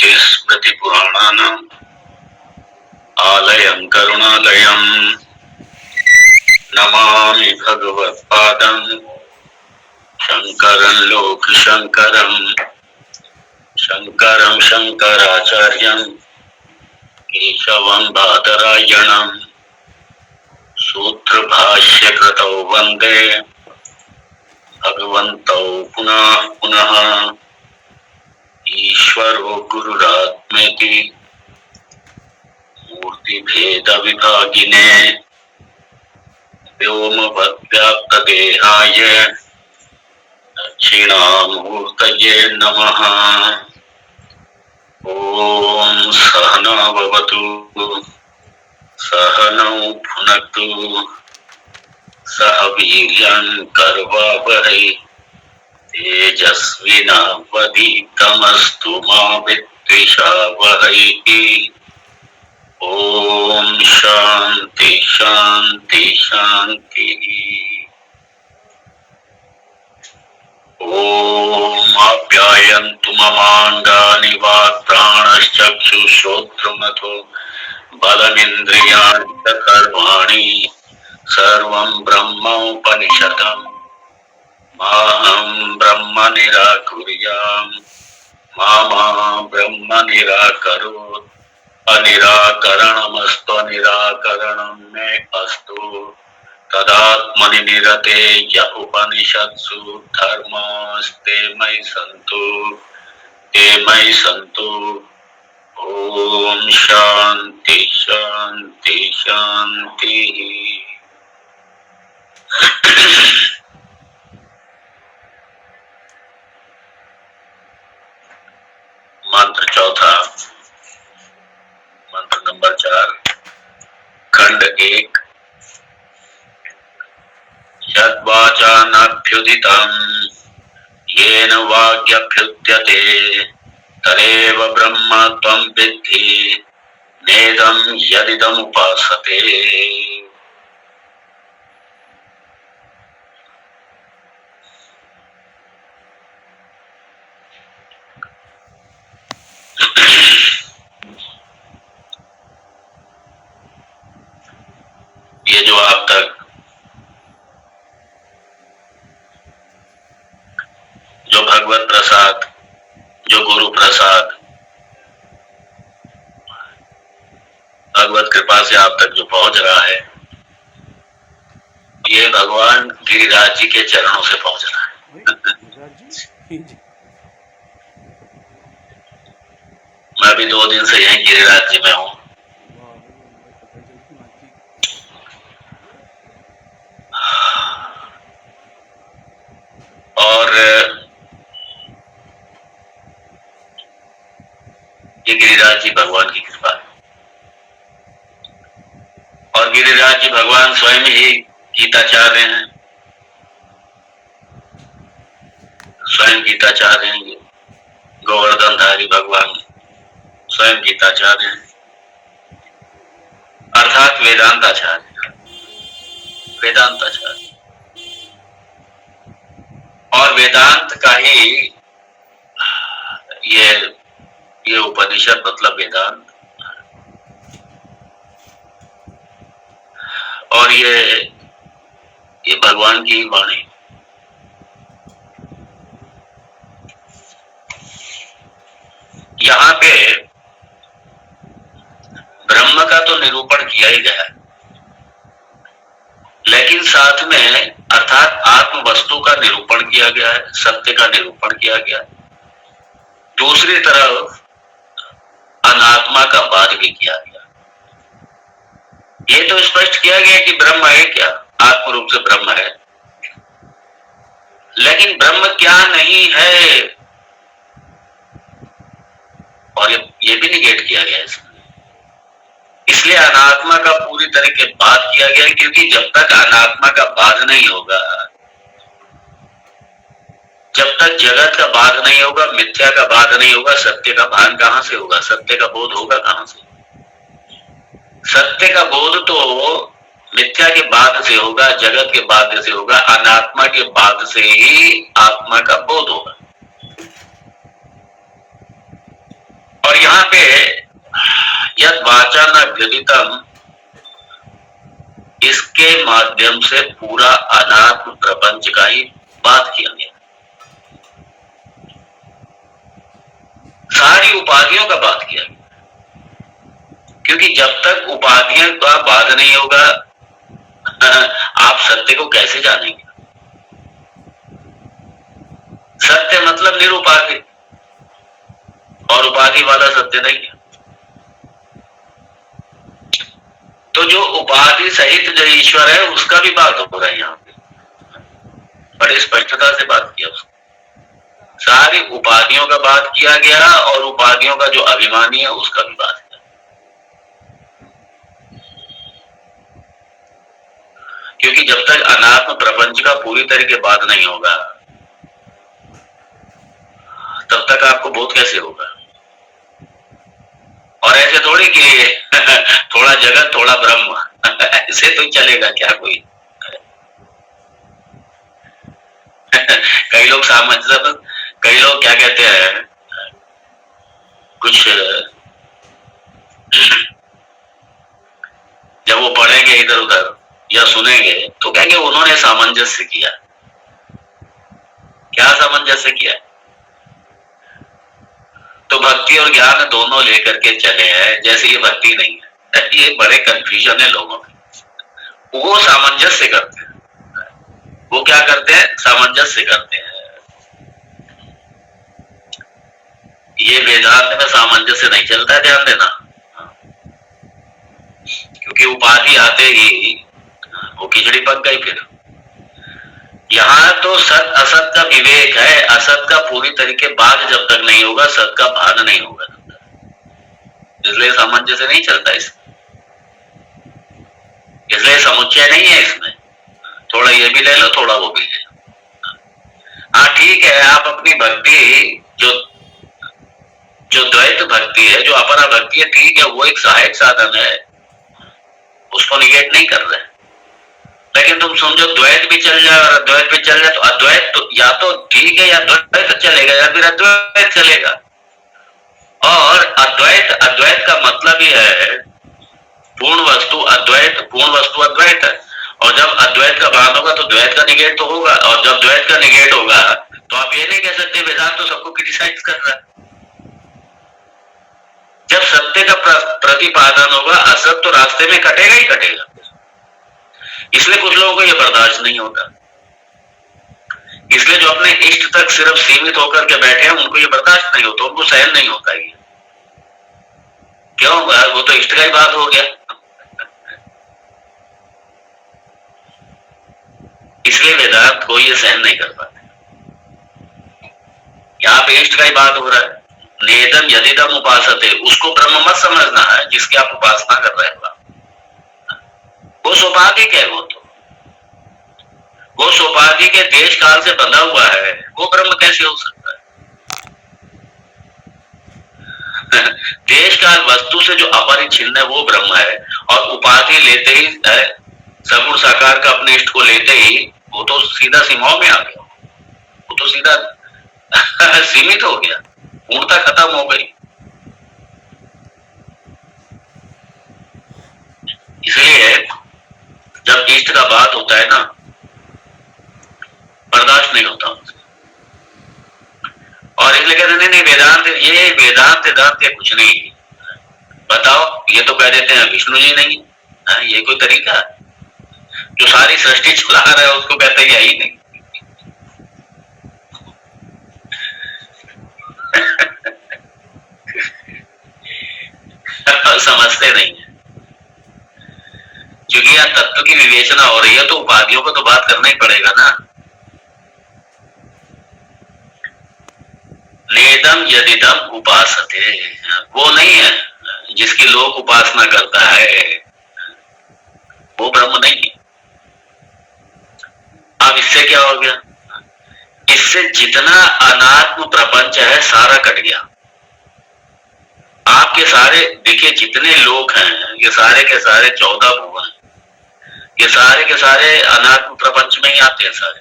श्रुतिस्मृतिपुराणानाम् आलयं करुणालयं नमामि भगवत्पादं शङ्करं लोकशङ्करं शङ्करं शङ्कराचार्यं केशवं बादरायणं सूत्रभाष्यकृतौ वन्दे भगवन्तौ पुनः पुनः ईश्वरो गुरुरात्मेति मूर्तिभेदविभागिने व्योमवद्व्याप्तदेहाय दक्षिणामूर्तये नमः। ॐ सहना भवतु सहनौ भुनक्तु सह वीर्यं करवावहै तेजस्विनावधीतमस्तु मा विद्विषावहै। ॐ शान्ति शान्ति शान्तिः। ॐ आप्यायन्तु ममाङ्गानि वाक्प्राणश्चक्षुश्रोत्रमथो बलमिन्द्रियाणि च कर्माणि सर्वं ब्रह्मोपनिषदम् माहं ब्रह्म निराकुर्याम् मा ब्रह्म निराकरोत् अनिराकरणमस्तु निराकरणं मे अस्तु तदात्मनि निरते य उपनिषत्सु धर्मास्ते मयि सन्तु ॐ शान्ति शान्ति शान्तिः। मंत्र चौथा, मंत्र नंबर 4, खंड 1। यद्वाचानभ्युदितं येन वाक्यभ्युद्यते तदेव ब्रह्म त्वं विद्धि नेदं यदिदमुपासते। ये जो अब तक जो भगवत प्रसाद, जो गुरु प्रसाद, भगवत कृपा से आप तक जो पहुंच रहा है, ये भगवान गिरिराज जी के चरणों से पहुंच रहा है। मैं भी 2 दिन से यहीं गिरिराज जी में हूं और ये गिरिराज जी भगवान की कृपा है। और गिरिराज जी भगवान स्वयं ही गीताचार्य हैं, स्वयं गीताचार्य हैं। गोवर्धनधारी भगवान स्वयं गीताचार्य हैं, अर्थात वेदांताचार्य। और वेदांत का ही ये उपनिषद मतलब वेदांत। और ये भगवान की वाणी। यहाँ पे ब्रह्म का तो निरूपण किया ही गया, लेकिन साथ में अर्थात आत्म वस्तु का निरूपण किया गया है, सत्य का निरूपण किया गया है। दूसरी तरफ अनात्मा का वाद भी किया गया। ये तो स्पष्ट किया गया कि ब्रह्म है क्या, आत्म रूप से ब्रह्म है, लेकिन ब्रह्म क्या नहीं है, और ये भी निगेट किया गया इसमें। इसलिए अनात्मा का पूरी तरीके बात किया गया, क्योंकि जब तक अनात्मा का बाध नहीं होगा, जब तक जगत का बाध नहीं होगा, मिथ्या का बाध नहीं होगा, सत्य का भान कहां से होगा, सत्य का बोध होगा कहां से? सत्य का बोध तो मिथ्या के बाध से होगा, जगत के बाध से होगा, अनात्मा के बाध से ही आत्मा का बोध होगा। और यहाँ पे यद वाचा न व्यदितम, इसके माध्यम से पूरा अनात्म प्रपंच का ही बात किया गया, सारी उपाधियों का बात किया गया। क्योंकि जब तक उपाधियों का बाध नहीं होगा आप सत्य को कैसे जानेंगे? सत्य मतलब निरुपाधि, और उपाधि वाला सत्य नहीं है। तो जो उपाधि सहित जो ईश्वर है उसका भी बात हो रहा है यहाँ पे, बड़ी स्पष्टता से बात किया उसको। सारी उपाधियों का बात किया गया और उपाधियों का जो अभिमानी है उसका भी बात किया। क्योंकि जब तक अनात्म प्रपंच का पूरी तरीके बात नहीं होगा तब तक आपको बोध कैसे होगा? और ऐसे थोड़ी कि थोड़ा जगत थोड़ा ब्रह्म ऐसे तो चलेगा क्या कोई? कई लोग सामंजस्य, कई लोग क्या कहते हैं, कुछ जब वो पढ़ेंगे इधर उधर या सुनेंगे तो कहेंगे उन्होंने सामंजस्य किया। क्या सामंजस्य किया? तो भक्ति और ज्ञान दोनों लेकर के चले हैं, जैसे ये भक्ति नहीं है। ये बड़े कंफ्यूजन है लोगों में। वो सामंजस्य करते हैं। वो क्या करते हैं? सामंजस्य करते हैं। ये वेदांत में सामंजस्य नहीं चलता है, ध्यान देना। क्योंकि उपाधि आते ही वो खिचड़ी पक गई। फिर यहाँ तो सत असत का विवेक है। असत का पूरी तरीके बाद जब तक नहीं होगा, सत का भान नहीं होगा, इसलिए सामंजस्य नहीं चलता इसमें। इसलिए समुच्चय नहीं है इसमें। थोड़ा ये भी ले लो, थोड़ा वो भी ले लो। हाँ ठीक है, आप अपनी भक्ति जो द्वैत भक्ति है, जो अपरा भक्ति है, ठीक है, वो एक सहायक साधन है, उसको निगेट नहीं कर रहे। लेकिन तुम समझो द्वैत भी चल जाए और अद्वैत भी चल जाए तो अद्वैत तो या तो ठीक है, या द्वैत चलेगा या फिर अद्वैत चलेगा। और अद्वैत का मतलब ही है पूर्ण वस्तु अद्वैत, पूर्ण वस्तु अद्वैत है। और जब अद्वैत का भान होगा तो द्वैत का निगेट तो होगा, और जब द्वैत का निगेट होगा तो आप ये नहीं कह सकते वेदांत तो सबको क्रिटिसाइज कर रहा है। जब सत्य का प्रतिपादन होगा, असत तो रास्ते में कटेगा ही कटेगा। इसलिए कुछ लोगों को यह बर्दाश्त नहीं होता। इसलिए जो अपने इष्ट तक सिर्फ सीमित होकर के बैठे हैं उनको ये बर्दाश्त नहीं होता, उनको सहन नहीं होता। ये क्यों? वो तो इष्ट का ही बात हो गया। इसलिए वेदांत को ये सहन नहीं कर पाते। यहाँ पे इष्ट का ही बात हो रहा है। नेदम यदिदम उपासते, उसको ब्रह्म मत समझना है जिसकी आप उपासना कर रहे हो। वो सोपाधिक है। वो सोपाधि के देश काल से बंधा हुआ है, वो ब्रह्म कैसे हो सकता है? देश काल वस्तु से जो अपरिच्छिन्न है वो ब्रह्म है, और उपाधि लेते ही सगुण साकार का अपने इष्ट को लेते ही वो तो सीधा सीमाओं में आ गया, वो तो सीधा सीमित हो गया, पूर्णता खत्म हो गई। इसलिए जब इष्ट का बात होता है ना, बर्दाश्त नहीं होता उनसे। और इसलिए कहते नहीं वेदांत, ये वेदांत या कुछ नहीं। बताओ, ये तो कह देते हैं विष्णु जी नहीं है। ये कोई तरीका? जो सारी सृष्टि चला रहा है उसको कहते हैं यही नहीं। समझते नहीं है। क्योंकि यहाँ तत्व की विवेचना हो रही है तो उपाधियों को तो बात करना ही पड़ेगा ना। नेदम यदिदम उपासते, वो नहीं है जिसकी लोक उपासना करता है, वो ब्रह्म नहीं है। अब इससे क्या हो गया? इससे जितना अनात्म प्रपंच है सारा कट गया। आपके सारे देखिए जितने लोग हैं, ये सारे के सारे 14 भुवन, ये सारे के सारे अनात्म प्रपंच में ही आते हैं। सारे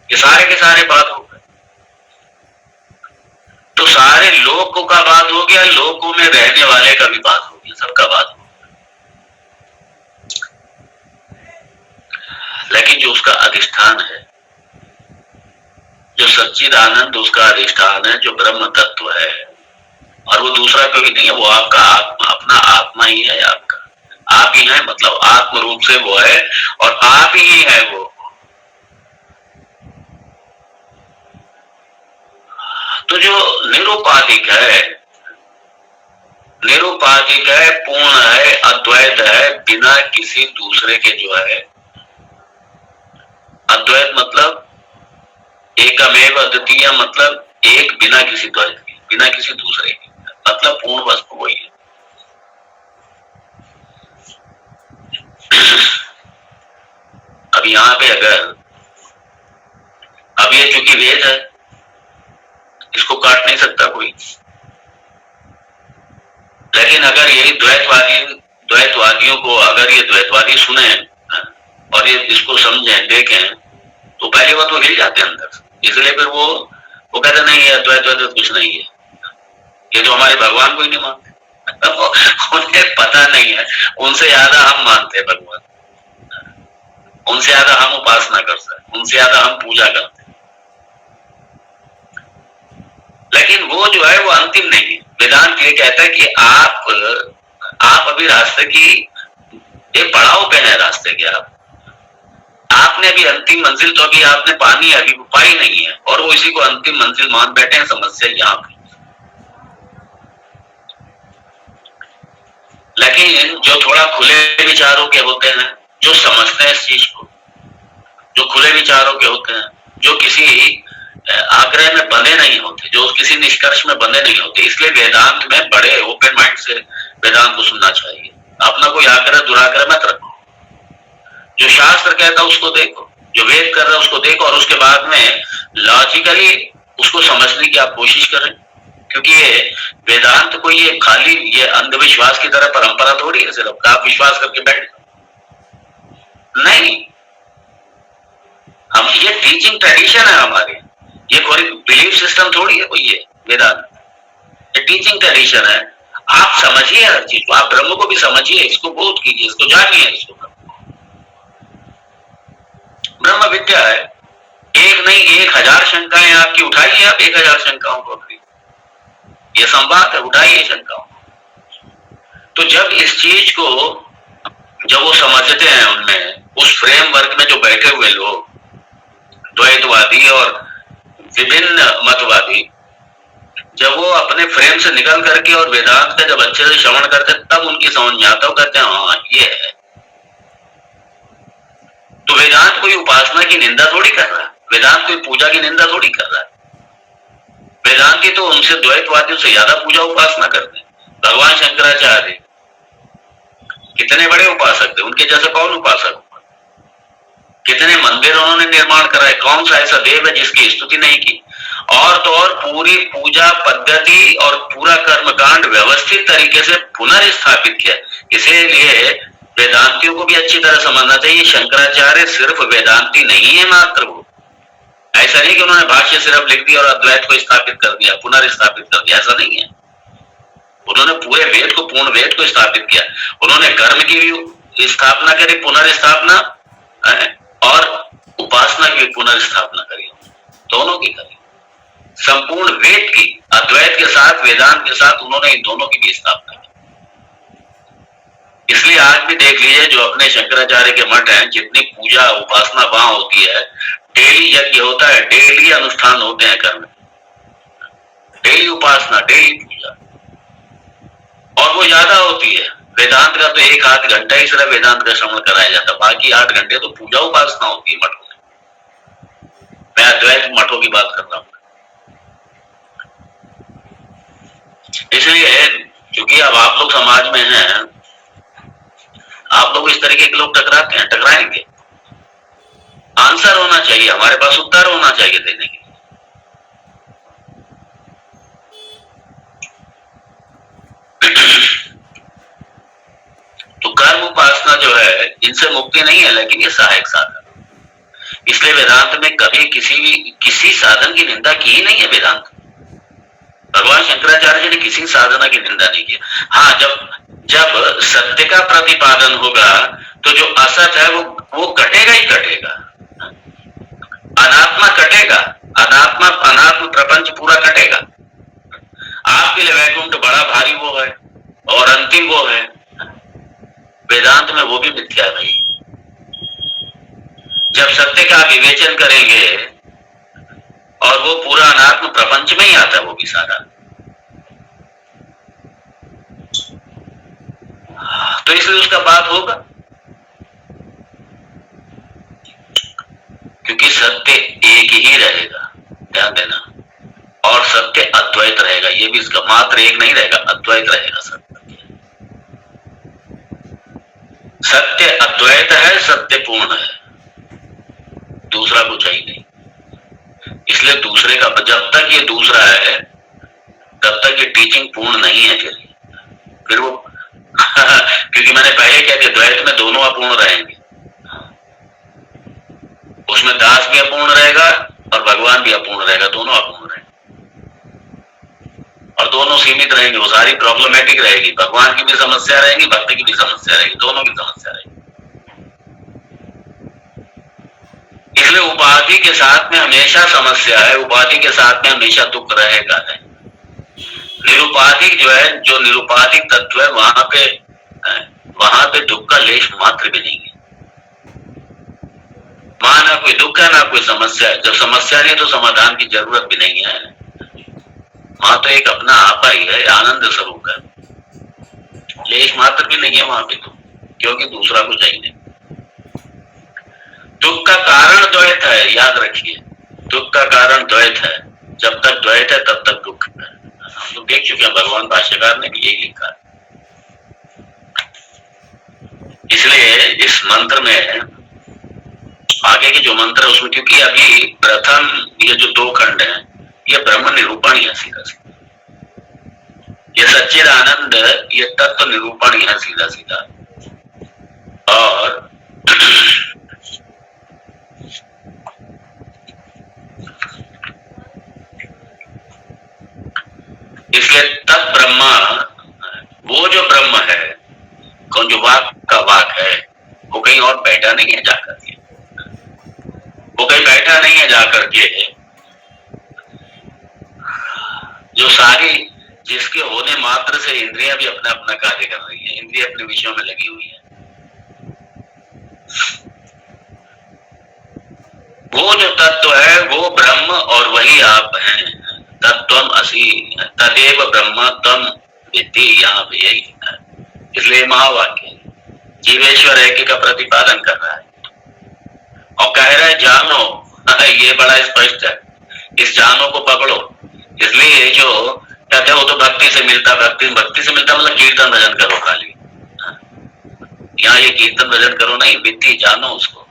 ये सारे के सारे बात हो गए। तो सारे लोक का बात लोकों में रहने वाले का भी बात होगी, सबका बात होगी, लेकिन जो उसका अधिष्ठान है, जो सच्चिदानंद उसका अधिष्ठान है, जो ब्रह्म तत्व है, और वो दूसरा कोई नहीं है, वो आपका आत्मा, अपना आत्मा ही है, आपका आप ही है, मतलब आत्म रूप से वो है और आप ही है वो। तो जो निरुपाधिक है, निरुपाधिक है, पूर्ण है, अद्वैत है, बिना किसी दूसरे के जो है, अद्वैत मतलब एकमेव अद्वितीय, मतलब एक बिना किसी द्वैत के, बिना किसी दूसरे के, मतलब पूर्ण वस्तु वही है। अब यहाँ पे अगर, अब ये चूंकि वेद है, इसको काट नहीं सकता कोई, लेकिन अगर यही द्वैतवादियों को अगर ये द्वैतवादी सुने और ये इसको समझें, देखें, तो पहली बात वो हिल जाते हैं अंदर, इसलिए फिर वो कहते नहीं है द्वैत कुछ नहीं है, ये तो हमारे भगवान को ही नहीं मानते, उन्हें पता नहीं है, उनसे ज्यादा हम मानते हैं भगवान, उनसे ज्यादा हम उपासना करते हैं, उनसे ज्यादा हम पूजा करते हैं, लेकिन वो जो है वो अंतिम नहीं है। वेदांत ये कहता है कि आप अभी रास्ते की एक पड़ाव पे है, रास्ते के आपने अभी अंतिम मंजिल तो अभी आपने पानी अभी पाई नहीं है, और वो इसी को अंतिम मंजिल मान बैठे हैं। समस्या यहाँ पे, लेकिन जो थोड़ा खुले विचारों के होते हैं, जो समझते हैं इस चीज को, जो खुले विचारों के होते हैं, जो किसी आग्रह में बंधे नहीं होते, जो किसी निष्कर्ष में बंधे नहीं होते, इसलिए वेदांत में बड़े ओपन माइंड से वेदांत को सुनना चाहिए। अपना कोई आग्रह दुराग्रह मत रखो, जो शास्त्र कहता है उसको देखो, जो वेद कर रहा है उसको देखो, और उसके बाद में लॉजिकली उसको समझने की आप कोशिश करें, क्योंकि ये वेदांत कोई ये खाली ये अंधविश्वास की तरह परंपरा थोड़ी है, सिर्फ आप विश्वास करके बैठ नहीं, हम ये टीचिंग ट्रेडिशन है हमारे, ये कोई बिलीफ सिस्टम थोड़ी है कोई, ये वेदांत ये टीचिंग ट्रेडिशन है। आप समझिए हर चीज को, आप ब्रह्म को भी समझिए, इसको बोध कीजिए, इसको जानिए, इसको ब्रह्म विद्या है, एक नहीं 1000 शंकाएं आपकी उठाइए, आप 1000 शंकाओं को, ये संवाद है, उठाइए शंकाओं। तो जब इस चीज को जब वो समझते हैं, उनमें उस फ्रेमवर्क में जो बैठे हुए लोग द्वैतवादी और विभिन्न मतवादी, जब वो अपने फ्रेम से निकल करके और वेदांत का जब अच्छे से श्रवण करते हैं, तब उनकी समझ में आता है, कहते हैं हाँ ये है। तो वेदांत कोई उपासना की निंदा थोड़ी कर रहा है, वेदांत कोई पूजा की निंदा थोड़ी कर रहा है, वेदांती तो उनसे द्वैतवादियों से ज्यादा पूजा उपासना करते हैं। भगवान शंकराचार्य कितने बड़े उपासक थे, उनके जैसे कौन उपासक, कितने मंदिर उन्होंने निर्माण कराए, कौन सा ऐसा देव है जिसकी स्तुति नहीं की, और तो और पूरी पूजा पद्धति और पूरा कर्मकांड व्यवस्थित तरीके से पुनर्स्थापित किया। इसीलिए वेदांतियों को भी अच्छी तरह समझना चाहिए, शंकराचार्य सिर्फ वेदांती नहीं है मात्र, वो ऐसा नहीं कि उन्होंने भाष्य सिर्फ लिख दिया और अद्वैत को स्थापित कर दिया, पुनर्स्थापित कर दिया, ऐसा नहीं है। उन्होंने पूरे वेद को, पूर्ण वेद को स्थापित किया, उन्होंने कर्म की भी स्थापना करी, पुनर्स्थापना, और उपासना की पुनर्स्थापना करी, दोनों की करी, संपूर्ण वेद की, अद्वैत के साथ वेदांत के साथ उन्होंने इन दोनों की भी स्थापना की। इसलिए आज भी देख लीजिए, जो अपने शंकराचार्य के मठ हैं, जितनी पूजा उपासना वहां होती है, डेली यज्ञ होता है, डेली अनुष्ठान होते हैं कर्म, डेली उपासना, डेली पूजा, और वो ज्यादा होती है। वेदांत का तो 1 आध घंटा ही सिर्फ वेदांत का श्रवण कराया जाता, बाकी 8 घंटे तो पूजा उपासना होती है मठों में। मैं अद्वैत मठों की बात कर रहा हूं। इसलिए क्योंकि अब आप लोग समाज में हैं, आप लोग इस तरीके के लोग टकराते हैं, टकराएंगे, आंसर होना चाहिए, हमारे पास उत्तर होना चाहिए देने के लिए। तो कर्म उपासना जो है, इनसे मुक्ति नहीं है, लेकिन ये सहायक साधन। इसलिए वेदांत में कभी किसी साधन की निंदा की ही नहीं है। वेदांत, भगवान शंकराचार्य जी ने किसी साधना की निंदा नहीं की। हाँ, जब जब सत्य का प्रतिपादन होगा तो जो असत है वो कटेगा ही कटेगा। अनात्मा कटेगा, अनात्म प्रपंच पूरा कटेगा। आपके लिए वैकुंठ बड़ा भारी वो है और अंतिम वो है, वेदांत में वो भी मिथ्या है भाई। जब सत्य का विवेचन करेंगे और वो पूरा अनात्म प्रपंच में ही आता है वो भी सारा, तो इसलिए उसका बात होगा, क्योंकि सत्य एक ही रहेगा, ध्यान देना। और सत्य अद्वैत रहेगा, ये भी इसका मात्र एक नहीं रहेगा, अद्वैत रहेगा सत्य। सत्य अद्वैत है, सत्य पूर्ण है, दूसरा कुछ है ही नहीं। इसलिए दूसरे का, जब तक ये दूसरा है तब तक ये टीचिंग पूर्ण नहीं है। फिर वो क्योंकि मैंने पहले कह दिया, द्वैत में दोनों अपूर्ण रहेंगे, उसमें दास भी अपूर्ण रहेगा और भगवान भी अपूर्ण रहेगा, दोनों अपूर्ण रहेंगे और दोनों सीमित रहेंगे। वो सारी प्रॉब्लमेटिक रहेगी, भगवान की भी समस्या रहेगी, भक्त की भी समस्या रहेगी, दोनों की समस्या रहेगी। इसलिए उपाधि के साथ में हमेशा समस्या है, उपाधि के साथ में हमेशा दुख रहेगा। निरुपाधिक जो है, जो निरुपाधिक तत्व है, वहां पे दुख का लेश मात्र भी नहीं है। वहां ना कोई दुख है ना कोई समस्या है। जब समस्या नहीं है तो समाधान की जरूरत भी नहीं है। वहां तो एक अपना आपा ही है, आनंद स्वरूप है, लेश मात्र भी नहीं है वहां पे तो, क्योंकि दूसरा कुछ है ही नहीं। दुख का कारण द्वैत है, याद रखिए, दुख का कारण द्वैत है। जब तक द्वैत है तब तक दुख है। हम लोग देख चुके हैं, भगवान भाष्यकार ने भी यही लिखा। इसलिए इस मंत्र में, आगे के जो मंत्र है उसमें, क्योंकि अभी प्रथम ये जो दो खंड है ये ब्रह्म निरूपण ही है सीधा सीधा, ये सच्चिदानंद ये तत्व निरूपण ही है सीधा सीधा। और इसलिए तत् ब्रह्मा, वो जो ब्रह्म है, कौन जो वाक का वाक है, वो कहीं और बैठा नहीं है जाकर के, वो कहीं बैठा नहीं है जाकर के, जो सारी, जिसके होने मात्र से इंद्रियां भी अपना अपना कार्य कर रही है, इंद्रिय अपने विषयों में लगी हुई है। वो जो तत्व है वो ब्रह्म और वही आप हैं। तत्वम असि तदेव ब्रह्म तम विद्धि, यहाँ पे यही है। इसलिए महावाक्य जीवेश्वर ऐक्य का प्रतिपादन कर रहा है और कह रहा है जानो, ये बड़ा स्पष्ट है, इस जानो को पकड़ो। इसलिए जो कहते हैं वो तो भक्ति से मिलता, भक्ति से मिलता मतलब कीर्तन भजन करो खाली। यहाँ ये कीर्तन भजन करो नहीं, विद्धि जानो उसको।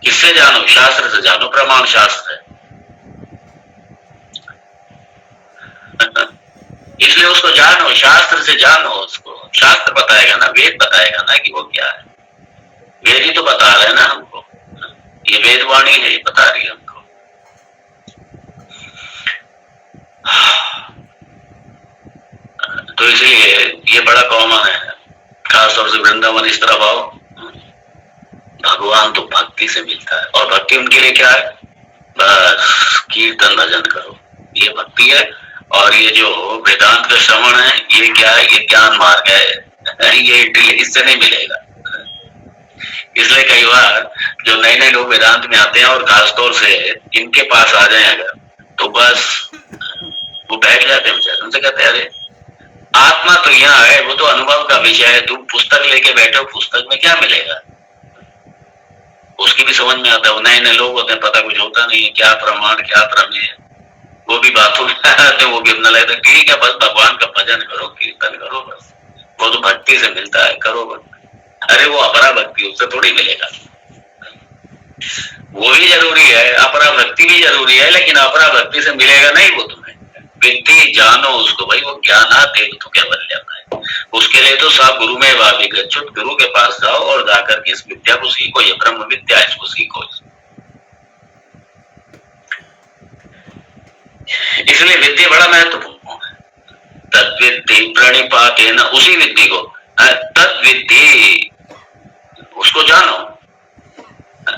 किससे जानो? शास्त्र से जानो, प्रमाण शास्त्र है। इसलिए उसको जानो, शास्त्र से जानो उसको। शास्त्र बताएगा ना, वेद बताएगा ना कि वो क्या है। वेद ही तो बता रहे हैं ना हमको, ये वेदवाणी है, ये बता रही है हमको। तो इसलिए ये बड़ा कॉमन है, खासतौर से वृंदावन इस तरह भाव, भगवान तो भक्ति से मिलता है और भक्ति उनके लिए क्या है? बस कीर्तन भजन करो, ये भक्ति है। और ये जो वेदांत का श्रवण है ये क्या है? ये ज्ञान मार्ग है, ये इससे नहीं मिलेगा। इसलिए कई बार जो नए नए लोग वेदांत में आते हैं और खासतौर से इनके पास आ जाए अगर, तो बस वो बैठ जाते हैं बेचारे। उनसे कहते हैं अरे आत्मा तो यहाँ है, वो तो अनुभव का विषय है, तुम पुस्तक लेके बैठो, पुस्तक में क्या मिलेगा? उसकी भी समझ में आता है। वो नए नए लोग होते हैं, पता कुछ होता नहीं है, क्या प्रमाण क्या प्रमेय, वो भी बातों में आते हैं, वो भी अपना लगता है ठीक है, बस भगवान का भजन करो, कीर्तन करो, बस वो तो भक्ति से मिलता है, करो बस। अरे वो अपरा भक्ति, उससे थोड़ी मिलेगा। वो भी जरूरी है, अपरा भक्ति भी जरूरी है, लेकिन अपरा भक्ति से मिलेगा नहीं वो तुम्हें। विद्धि जानो उसको भाई, वो ज्ञानाते तो कैवल्यम है। उसके लिए तो सब गुरु में वाभिगच्छुत, गुरु के पास जाओ और जाकर के इस विद्या को सीखो, ये ब्रह्म विद्या, इसको सीखो। इसलिए विद्या बड़ा महत्वपूर्ण है। तद्विद्धि प्रणिपातेन, उसी विद्धि को, तद्विद्धि, उसको जानो।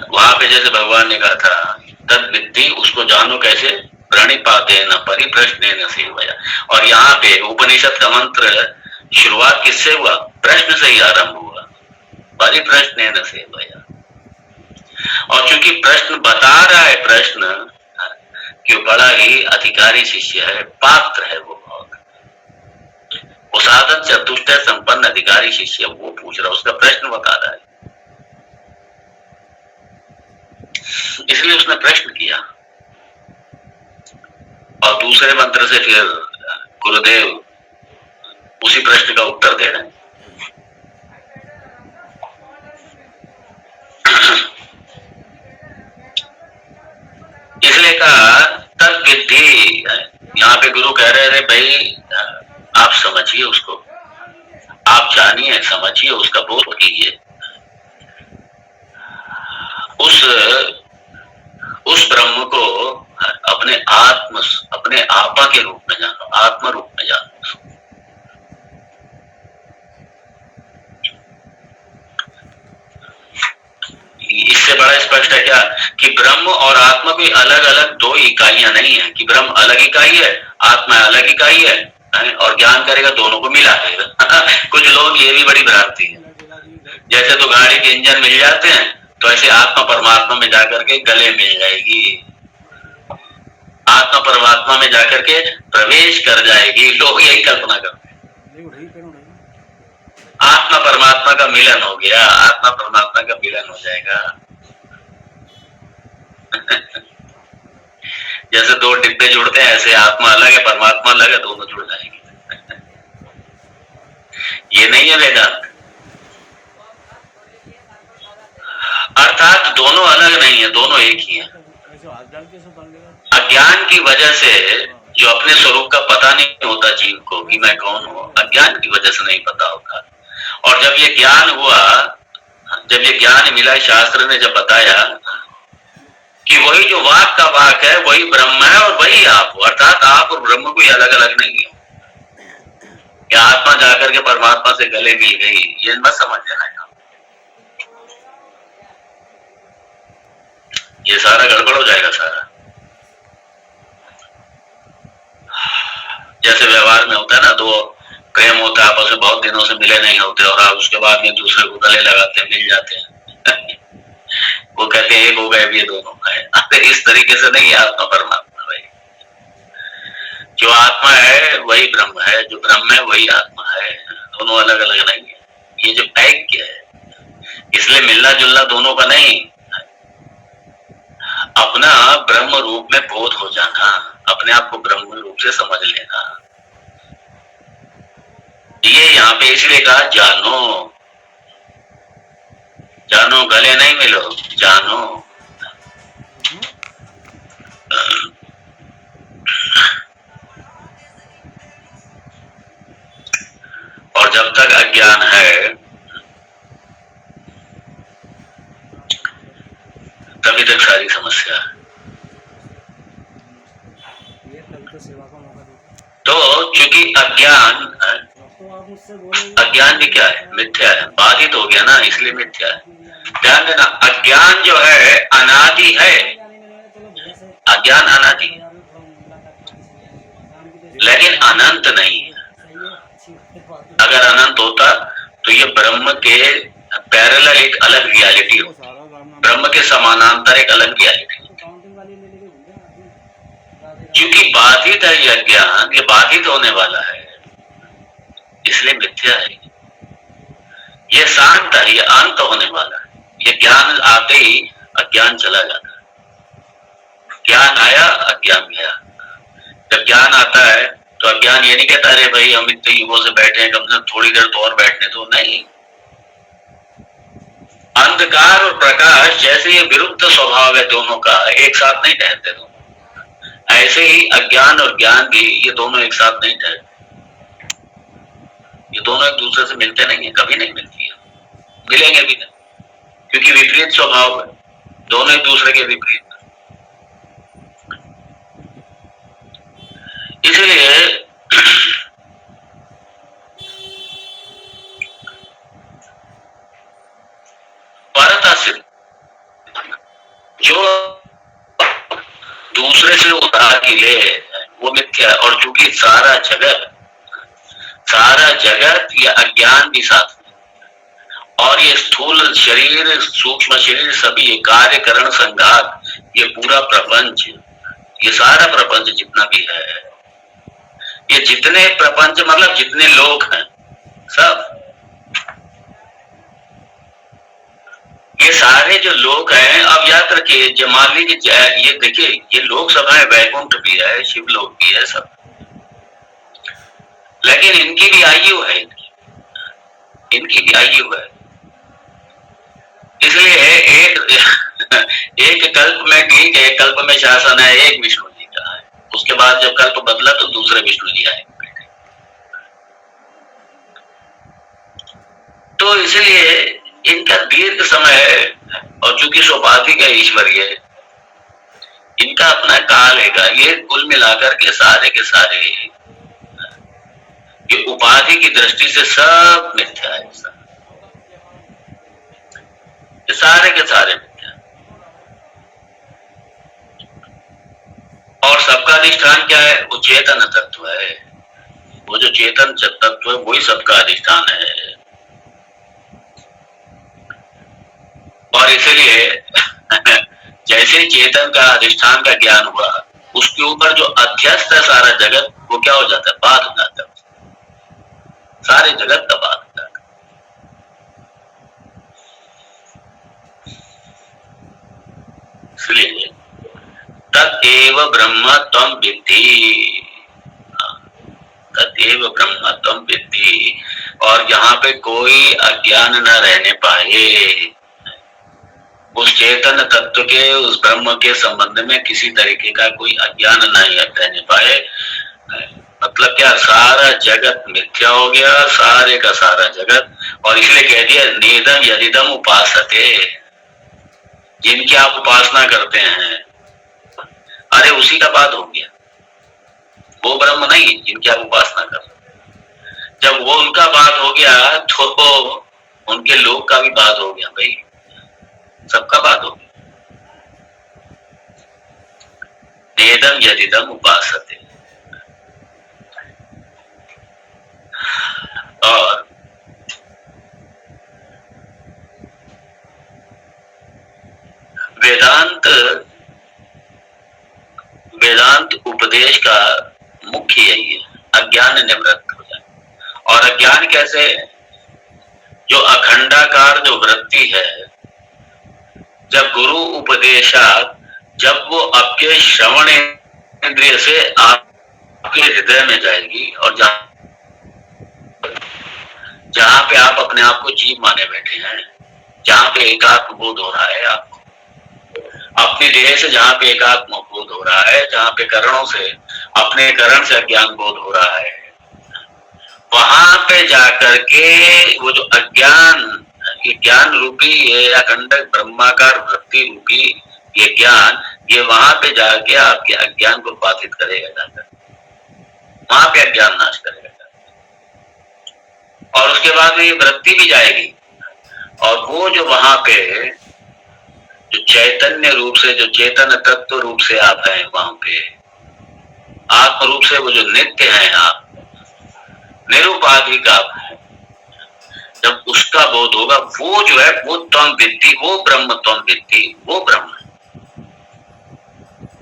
वहां पे जैसे भगवान ने कहा था तद्विद्धि, उसको जानो कैसे, प्रणिपातेन परिप्रश्नेन सेवया। और यहाँ पे उपनिषद का मंत्र शुरुआत किससे हुआ, प्रश्न से ही आरंभ हुआ, परिप्रश्नेन सेवया। और चूंकि प्रश्न बता रहा है, प्रश्न कि बड़ा ही अधिकारी शिष्य है, पात्र है वो बहुत, वो साधन चतुष्ट संपन्न अधिकारी शिष्य, वो पूछ रहा, उसका प्रश्न बता रहा है, इसलिए उसने प्रश्न किया। और दूसरे मंत्र से फिर गुरुदेव उसी प्रश्न का उत्तर दे रहे हैं। इसलिए कहा तद्विद्धि, यहाँ पे गुरु कह रहे थे भाई आप समझिए उसको, आप जानिए, समझिए, उसका बोध कीजिए, उस ब्रह्म को अपने आपा के रूप में जानो, आत्मा रूप में जानो उसको। इससे बड़ा स्पष्ट है क्या कि ब्रह्म और आत्मा कोई अलग अलग दो इकाइयां नहीं है, कि ब्रह्म अलग इकाई है, आत्मा अलग इकाई है, और ज्ञान करेगा दोनों को मिला देगा। कुछ लोग ये भी बड़ी भ्रांति है, जैसे तो गाड़ी के इंजन मिल जाते हैं, तो ऐसे आत्मा परमात्मा में जाकर के गले मिल जाएगी, आत्मा परमात्मा में जाकर के प्रवेश कर जाएगी। लोग यही कल्पना करते हैं, आत्मा परमात्मा का मिलन हो गया, आत्मा परमात्मा का मिलन हो जाएगा। जैसे दो डिब्बे जुड़ते हैं, ऐसे आत्मा अलग है परमात्मा अलग है, दोनों जुड़ जाएंगे। ये नहीं है वेदांत। अर्थात दोनों अलग नहीं है, दोनों एक ही है। अज्ञान की वजह से जो अपने स्वरूप का पता नहीं होता जीव को कि मैं कौन हूं, अज्ञान की वजह से नहीं पता होता। और जब ये ज्ञान हुआ, जब ये ज्ञान मिला, शास्त्र ने जब बताया कि वही जो वाक का वाक है वही ब्रह्म है और वही आप हो, अर्थात आप और ब्रह्म कोई अलग अलग नहीं है। क्या आत्मा जाकर के परमात्मा से गले मिल गई, ये मत समझ लेना, ये सारा गड़बड़ हो जाएगा सारा। जैसे व्यवहार में होता है ना, दो प्रेम होता है, आपस में बहुत दिनों से मिले नहीं होते और आप उसके बाद में दूसरे को गले लगाते हैं, मिल जाते हैं। वो कहते हैं एक हो गए, ये दोनों है। इस तरीके से नहीं है आत्मा परमात्मा। भाई जो आत्मा है वही ब्रह्म है, जो ब्रह्म है वही आत्मा है, दोनों अलग अलग नहीं है। ये जो ऐक्य है, इसलिए मिलना जुलना दोनों का नहीं, अपना ब्रह्म रूप में बोध हो जाना, अपने आप को ब्रह्म रूप से समझ लेना। ये यहाँ पे इसलिए कहा जानो, जानो, गले नहीं मिलो, जानो। और जब तक अज्ञान है तभी तक सारी समस्या है। तो चूंकि अज्ञान भी क्या है, मिथ्या है, बाधित हो गया ना, इसलिए मिथ्या है। ध्यान देना, अज्ञान जो है अनादि है, अज्ञान अनादि है लेकिन अनंत नहीं है। अगर अनंत होता तो ये ब्रह्म के पैरेलल एक अलग रियलिटी हो, ब्रह्म के समानांतर एक अलग रियलिटी। क्योंकि बाधित है ये अज्ञान, ये बाधित होने वाला है, इसलिए मिथ्या है। ये शांत है, ये अंत होने वाला है। ये ज्ञान आते ही अज्ञान चला जाता है। ज्ञान आया, अज्ञान गया। जब ज्ञान आता है तो अज्ञान ये नहीं कहता अरे भाई हम इतने युगों से बैठे हैं, कम से कम थोड़ी देर तो और बैठने दो, नहीं। अंधकार और प्रकाश जैसे ये विरुद्ध स्वभाव है दोनों का, एक साथ नहीं ठहरते दोनों। ऐसे ही अज्ञान और ज्ञान भी, ये दोनों एक साथ नहीं ठहरते, ये दोनों एक दूसरे से मिलते नहीं है, कभी नहीं मिलती है, मिलेंगे भी नहीं, क्योंकि विपरीत स्वभाव है, दोनों एक दूसरे के विपरीत। इसलिए परतासिक जो दूसरे से उधार की ले वो मिथ्या है। और चूंकि सारा जगत ये अज्ञान भी साथ में, और ये स्थूल शरीर, सूक्ष्म शरीर, सभी ये कार्यकरण संघात, ये पूरा प्रपंच, ये सारा प्रपंच जितना भी है, ये जितने प्रपंच मतलब जितने लोग हैं सब, ये सारे जो लोग हैं, अब याद रखिए, जब मान लीजिए ये देखिए, ये लोग सब है, वैकुंठ भी है, शिव लोग भी है सब, लेकिन इनकी भी आयु है, इनकी भी आयु है। इसलिए एक कल्प में ठीक है, कल्प में शासन है एक विष्णु जी का है, उसके बाद जब कल्प बदला तो दूसरे विष्णु जी आए। तो इसलिए इनका दीर्घ समय है, और चूंकि सोपाधि का ईश्वरीय, इनका अपना काल है। ये कुल मिलाकर के सारे ये उपाधि की दृष्टि से सब मिथ्या है, ये सारे के सारे मिथ्या। और सबका अधिष्ठान क्या है? वो चेतन तत्व है, वो जो चेतन तत्व है वही सबका अधिष्ठान है। और इसलिए जैसे चेतन का अधिष्ठान का ज्ञान हुआ, उसके ऊपर जो अध्यस्त है सारा जगत, वो क्या हो जाता है? बाध हो जाता है, सारे जगत का बाध हो जाता है। इसलिए तदेव ब्रह्म त्वं विद्धि, तदेव ब्रह्म त्वं विद्धि। और जहां पे कोई अज्ञान न रहने पाए, उस चेतन तत्व के, उस ब्रह्म के संबंध में किसी तरीके का कोई अज्ञान नहीं रहने पाए, मतलब क्या? सारा जगत मिथ्या हो गया, सारे का सारा जगत। और इसलिए कह दिया नेदम यदिदम उपासते, जिनकी आप उपासना करते हैं, अरे उसी का बात हो गया, वो ब्रह्म नहीं जिनकी आप उपासना कर रहे हैं। जब वो उनका बात हो गया तो उनके लोक का भी बात हो गया भाई, सबका बात हो गया। नेदम यदिदम उपासते। और वेदांत उपदेश का मुख्य यही है, अज्ञान निवृत्त हो जाए। और अज्ञान कैसे? जो अखंडाकार जो वृत्ति है, जब गुरु उपदेशात, जब वो आपके श्रवण इंद्रिय से आपके हृदय में जाएगी, और जहां पे आप अपने आप को जीव माने बैठे हैं, जहां पे एकात्म बोध हो रहा है, आपको अपनी देह से जहां पे एकात्म बोध हो रहा है, जहां पे करणों से, अपने करण से अज्ञान बोध हो रहा है, वहां पे जाकर के वो जो अज्ञान, ये ज्ञान रूपी, ये अखंड ब्रह्माकार वृत्ति रूपी ये ज्ञान, ये वहां पे जाके आपके अज्ञान को बाधित करेगा, जाकर वहां पे अज्ञान नाश करेगा। और उसके बाद ये वृत्ति भी जाएगी, और वो जो वहां पे जो चैतन्य रूप से, जो चेतन तत्व रूप से आप हैं, वहां पे आत्म रूप से वो जो नित्य हैं, आप निरुपाधिक आप हैं, जब उसका बोध होगा, वो जो है वो त्वं विद्धि, वो ब्रह्म त्वं विद्धि, वो ब्रह्म है,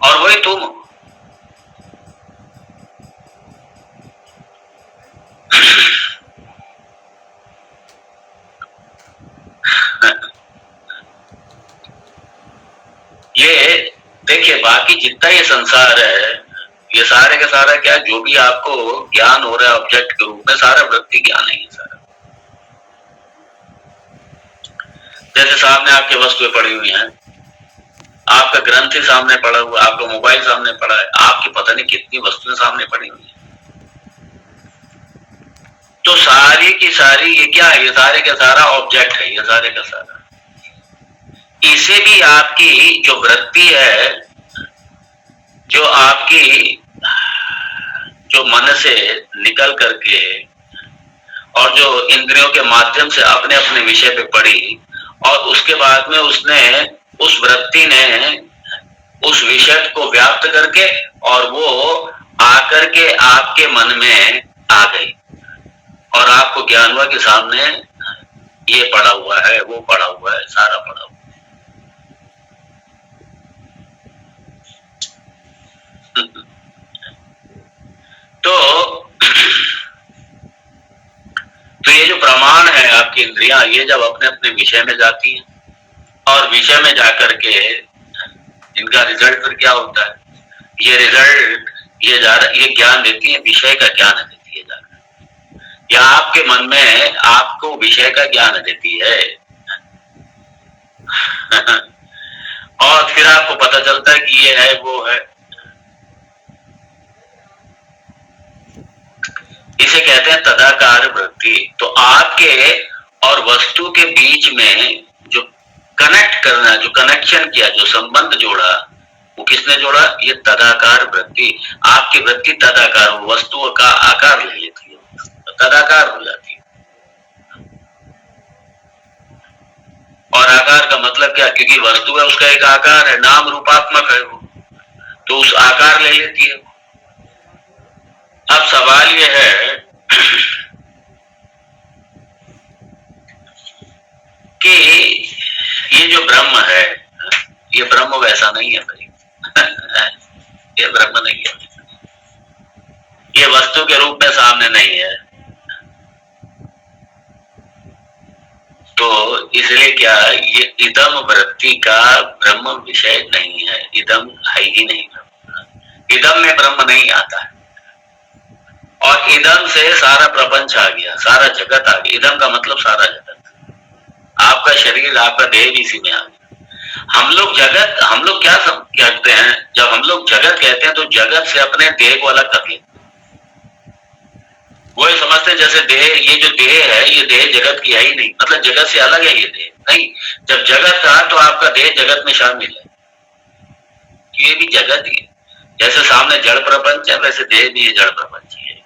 और वही तुम हो। ये देखिए, बाकी जितना ये संसार है, ये सारे का सारा क्या, जो भी आपको ज्ञान हो रहा है ऑब्जेक्ट के रूप में, सारा वृत्ति ज्ञान है ये सारा। जैसे सामने आपके वस्तुएं पड़ी हुई हैं, आपका ग्रंथ सामने पड़ा हुआ, आपका मोबाइल सामने पड़ा है, आपकी पता नहीं कितनी वस्तुएं सामने पड़ी हुई है, तो सारी की सारी ये क्या है? ये सारे का सारा ऑब्जेक्ट है, ये सारे का सारा। इसे भी आपकी जो वृत्ति है, जो आपकी जो मन से निकल करके और जो इंद्रियों के माध्यम से अपने अपने विषय पे पड़ी, और उसके बाद में उसने, उस वृत्ति ने उस विषय को व्याप्त करके और वो आकर के आपके मन में आ गई, और आपको ज्ञान हुआ कि सामने ये पड़ा हुआ है, वो पड़ा हुआ है, सारा पड़ा हुआ है। तो ये जो प्रमाण है आपकी इंद्रियां, ये जब अपने अपने विषय में जाती हैं और विषय में जाकर के इनका रिजल्ट फिर क्या होता है, ये रिजल्ट ये ज्ञान देती है, विषय का ज्ञान देती है जाकर, या आपके मन में आपको विषय का ज्ञान देती है। और फिर आपको पता चलता है कि ये है, वो है। इसे कहते हैं तदाकार वृत्ति। तो आपके और वस्तु के बीच में जो कनेक्ट करना, जो कनेक्शन किया, जो संबंध जोड़ा, वो किसने जोड़ा? ये तदाकार वृत्ति। आपकी वृत्ति तदाकार, वस्तु का आकार ले लेती है, तदाकार हो जाती है। और आकार का मतलब क्या? क्योंकि वस्तु है, उसका एक आकार है, नाम रूपात्मक है वो, तो उस आकार ले लेती है। अब सवाल ये है कि ये जो ब्रह्म है, ये ब्रह्म वैसा नहीं है भाई। ये ब्रह्म नहीं है, ये वस्तु के रूप में सामने नहीं है। तो इसलिए क्या, ये इदम वृत्ति का ब्रह्म विषय नहीं है, इदम है ही नहीं। इदम में ब्रह्म नहीं आता है, और इदम से सारा प्रपंच आ गया, सारा जगत आ गया। इदम का मतलब सारा जगत, आपका शरीर, आपका देह भी इसी में आ गया। हम लोग जगत, हम लोग क्या कहते हैं, जब हम लोग जगत कहते हैं तो जगत से अपने देह को अलग कर लेते, वो समझते जैसे देह, ये जो देह है, ये देह जगत की है ही नहीं, मतलब जगत से अलग है ये देह नहीं। जब जगत था तो आपका देह जगत में शामिल है, ये भी जगत ही है। जैसे सामने जड़ प्रपंच है, वैसे देह भी ये जड़ प्रपंच ही है।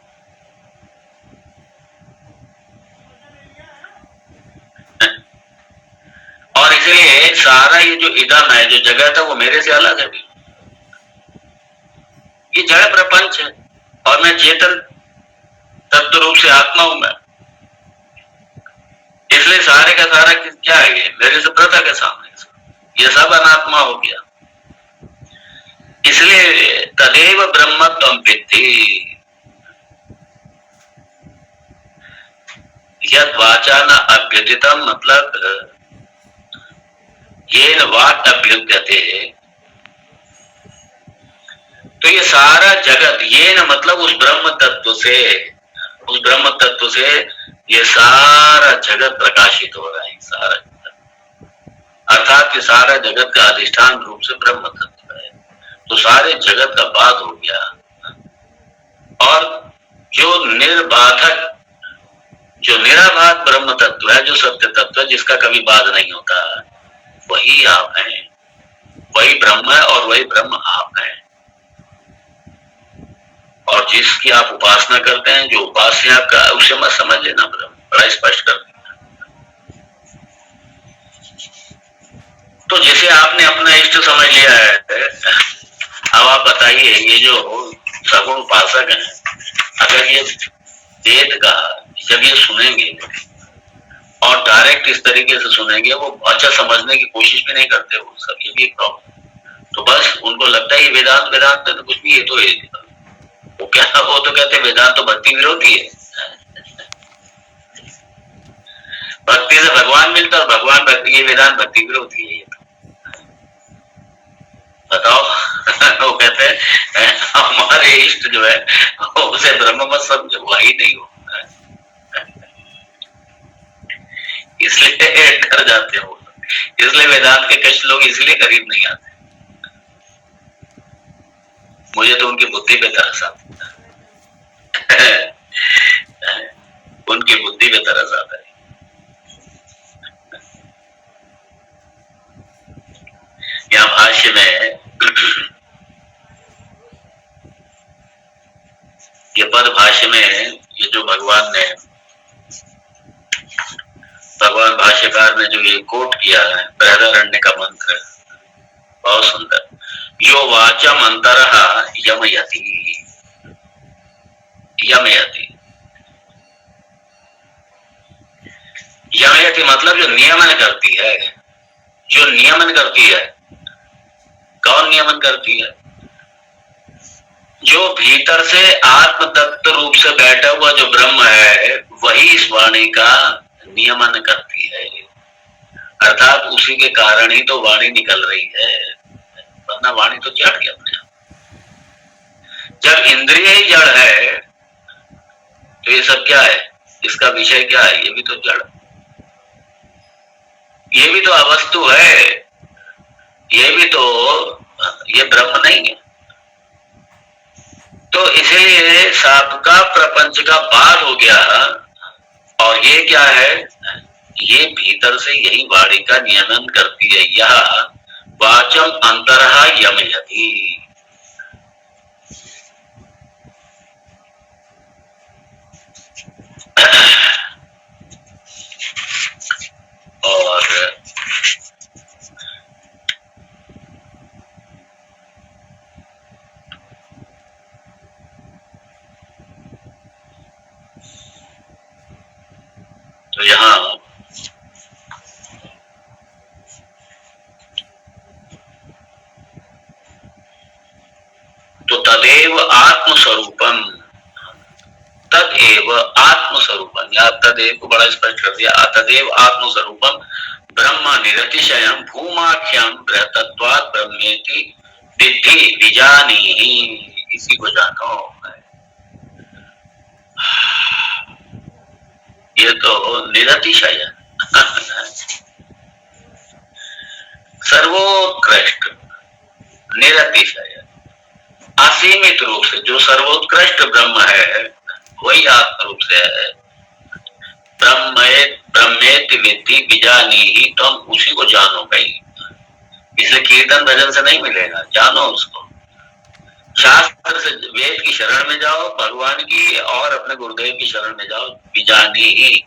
और इसलिए सारा ये जो इदम है, जो जगत है, वो मेरे से अलग है भी। ये जड़ प्रपंच है और मैं चेतन तत्व रूप से आत्मा हूं मैं। इसलिए सारे का सारा क्या है, ये मेरे से पृथक है सामने, ये सब अनात्मा हो गया। इसलिए तदेव ब्रह्मत्वं विद्धि यद वाचा न अभ्युदितम, मतलब येन वाट अभ्युद्यते। तो ये सारा जगत, ये न मतलब उस ब्रह्म तत्व से, उस ब्रह्म तत्व से ये सारा जगत प्रकाशित हो रहा है, सारा जगत, अर्थात कि सारा जगत का अधिष्ठान रूप से ब्रह्म तत्व है। तो सारे जगत का बात हो गया, और जो निर्बाधक, जो निराबाध ब्रह्म तत्व है, जो सत्य तत्व है, जिसका कभी बाध नहीं होता, वही आप हैं, वही ब्रह्म है, और वही ब्रह्म आप हैं। और जिसकी आप उपासना करते हैं, जो उपास्य आपका, उसे मत समझ लेना ब्रह्म, बड़ा स्पष्ट कर देना। तो जिसे आपने अपना इष्ट समझ लिया है, अब आप बताइए, ये जो सगुण उपासक हैं, अगर ये वेद का जब ये सुनेंगे और डायरेक्ट इस तरीके से सुनेंगे, वो अच्छा समझने की कोशिश भी नहीं करते, वो सब, ये भी एक प्रॉब्लम। तो बस उनको लगता है ये वेदांत, वेदांत तो कुछ नहीं, ये तो वो क्या, वो तो कहते वेदांत तो भक्ति विरोधी है, भक्ति से भगवान मिलता और भगवान भक्ति, ये वेदांत भक्ति विरोधी है। ये बताओ। वो कहते हैं हमारे इष्ट जो है उसे ब्रह्म मत समझो, वही नहीं हो, इसलिए डर जाते हो। इसलिए वेदांत के कष्ट लोग इसलिए करीब नहीं आते। मुझे तो उनकी बुद्धि पे तरस आता है। उनकी बुद्धि पे तरस आता है। यहाँ भाष्य में ये भगवान भाष्यकार ने जो ये कोट किया है बृहदारण्य का मंत्र, बहुत सुंदर। यो वाचम अंतरः यमयति, यमयति, यमयति मतलब जो नियमन करती है, जो नियमन करती है। कौन नियमन करती है? जो भीतर से आत्म तत्व रूप से बैठा हुआ जो ब्रह्म है, वही इस वाणी का नियमन करती है। अर्थात उसी के कारण ही तो वाणी निकल रही है, वरना वाणी तो जड़ गया अपने आप। जब इंद्रिय ही जड़ है तो ये सब क्या है? इसका विषय क्या है? ये भी तो जड़, ये भी तो अवस्तु है, ये भी तो, ये ब्रह्म नहीं है। तो इसीलिए सबका प्रपंच का बाद हो गया। और ये क्या है? ये भीतर से यही वाणी का नियमन करती है। यह वाचम अंतरः यमयति। और तो यहाँ तो तदेव आत्मस्वरूपम, तदेव आत्मस्वरूपम, या तदेव को बड़ा स्पष्ट कर दिया। तदेव आत्मस्वरूपम ब्रह्म निरतिशयम भूमाख्यम बृहतत्वात् ब्रह्मेति विद्धि विजानीहि। इसी को जानो। ये तो निरतिशय, सर्वोत्कृष्ट, निरतिशय, असीमित रूप से जो सर्वोत्कृष्ट ब्रह्म है वही आत्म रूप से है। ब्रह्मेति विद्धि विजानीहि, तुम उसी को जानो भाई। इसे कीर्तन भजन से नहीं मिलेगा, जानो उसको। शास्त्र से, वेद की शरण में जाओ, भगवान की और अपने गुरुदेव की शरण में जाओ। विजानीहि,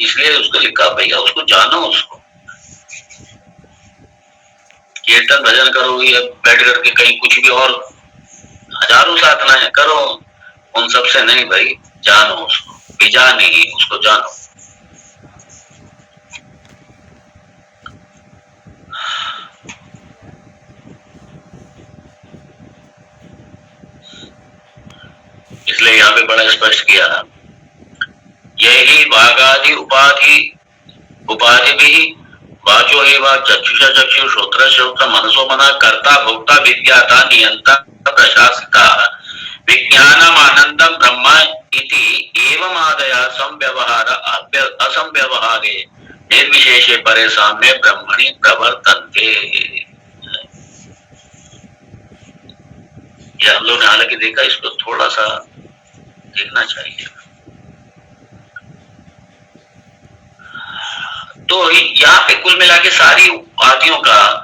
इसलिए उसको लिखा भैया, उसको जानो उसको। कीर्तन भजन करो या बैठ करके कहीं कुछ भी और हजारों साधनाएं करो, उन सब से नहीं भाई, जानो उसको। विजानीहि, उसको जानो। इसलिए यहाँ पे बड़ा स्पष्ट किया, यही वागादि उपाधि भी वाचो ही वाक, चक्षुषा चक्षु, श्रोत्र श्रोत्र, मनसो मना, कर्ता भोक्ता विद्याता नियंता प्रशासिता, विज्ञानम आनंदम ब्रह्म इति एवं आदया संव्यवहार असंव्यवहारे निर्विशेषे परे साम्ये ब्रह्मणि प्रवर्तन्ते। ये हम लोग ने हालांकि देखा, इसको थोड़ा सा देखना चाहिए। तो यहाँ पे कुल मिला के सारी उपाधियों का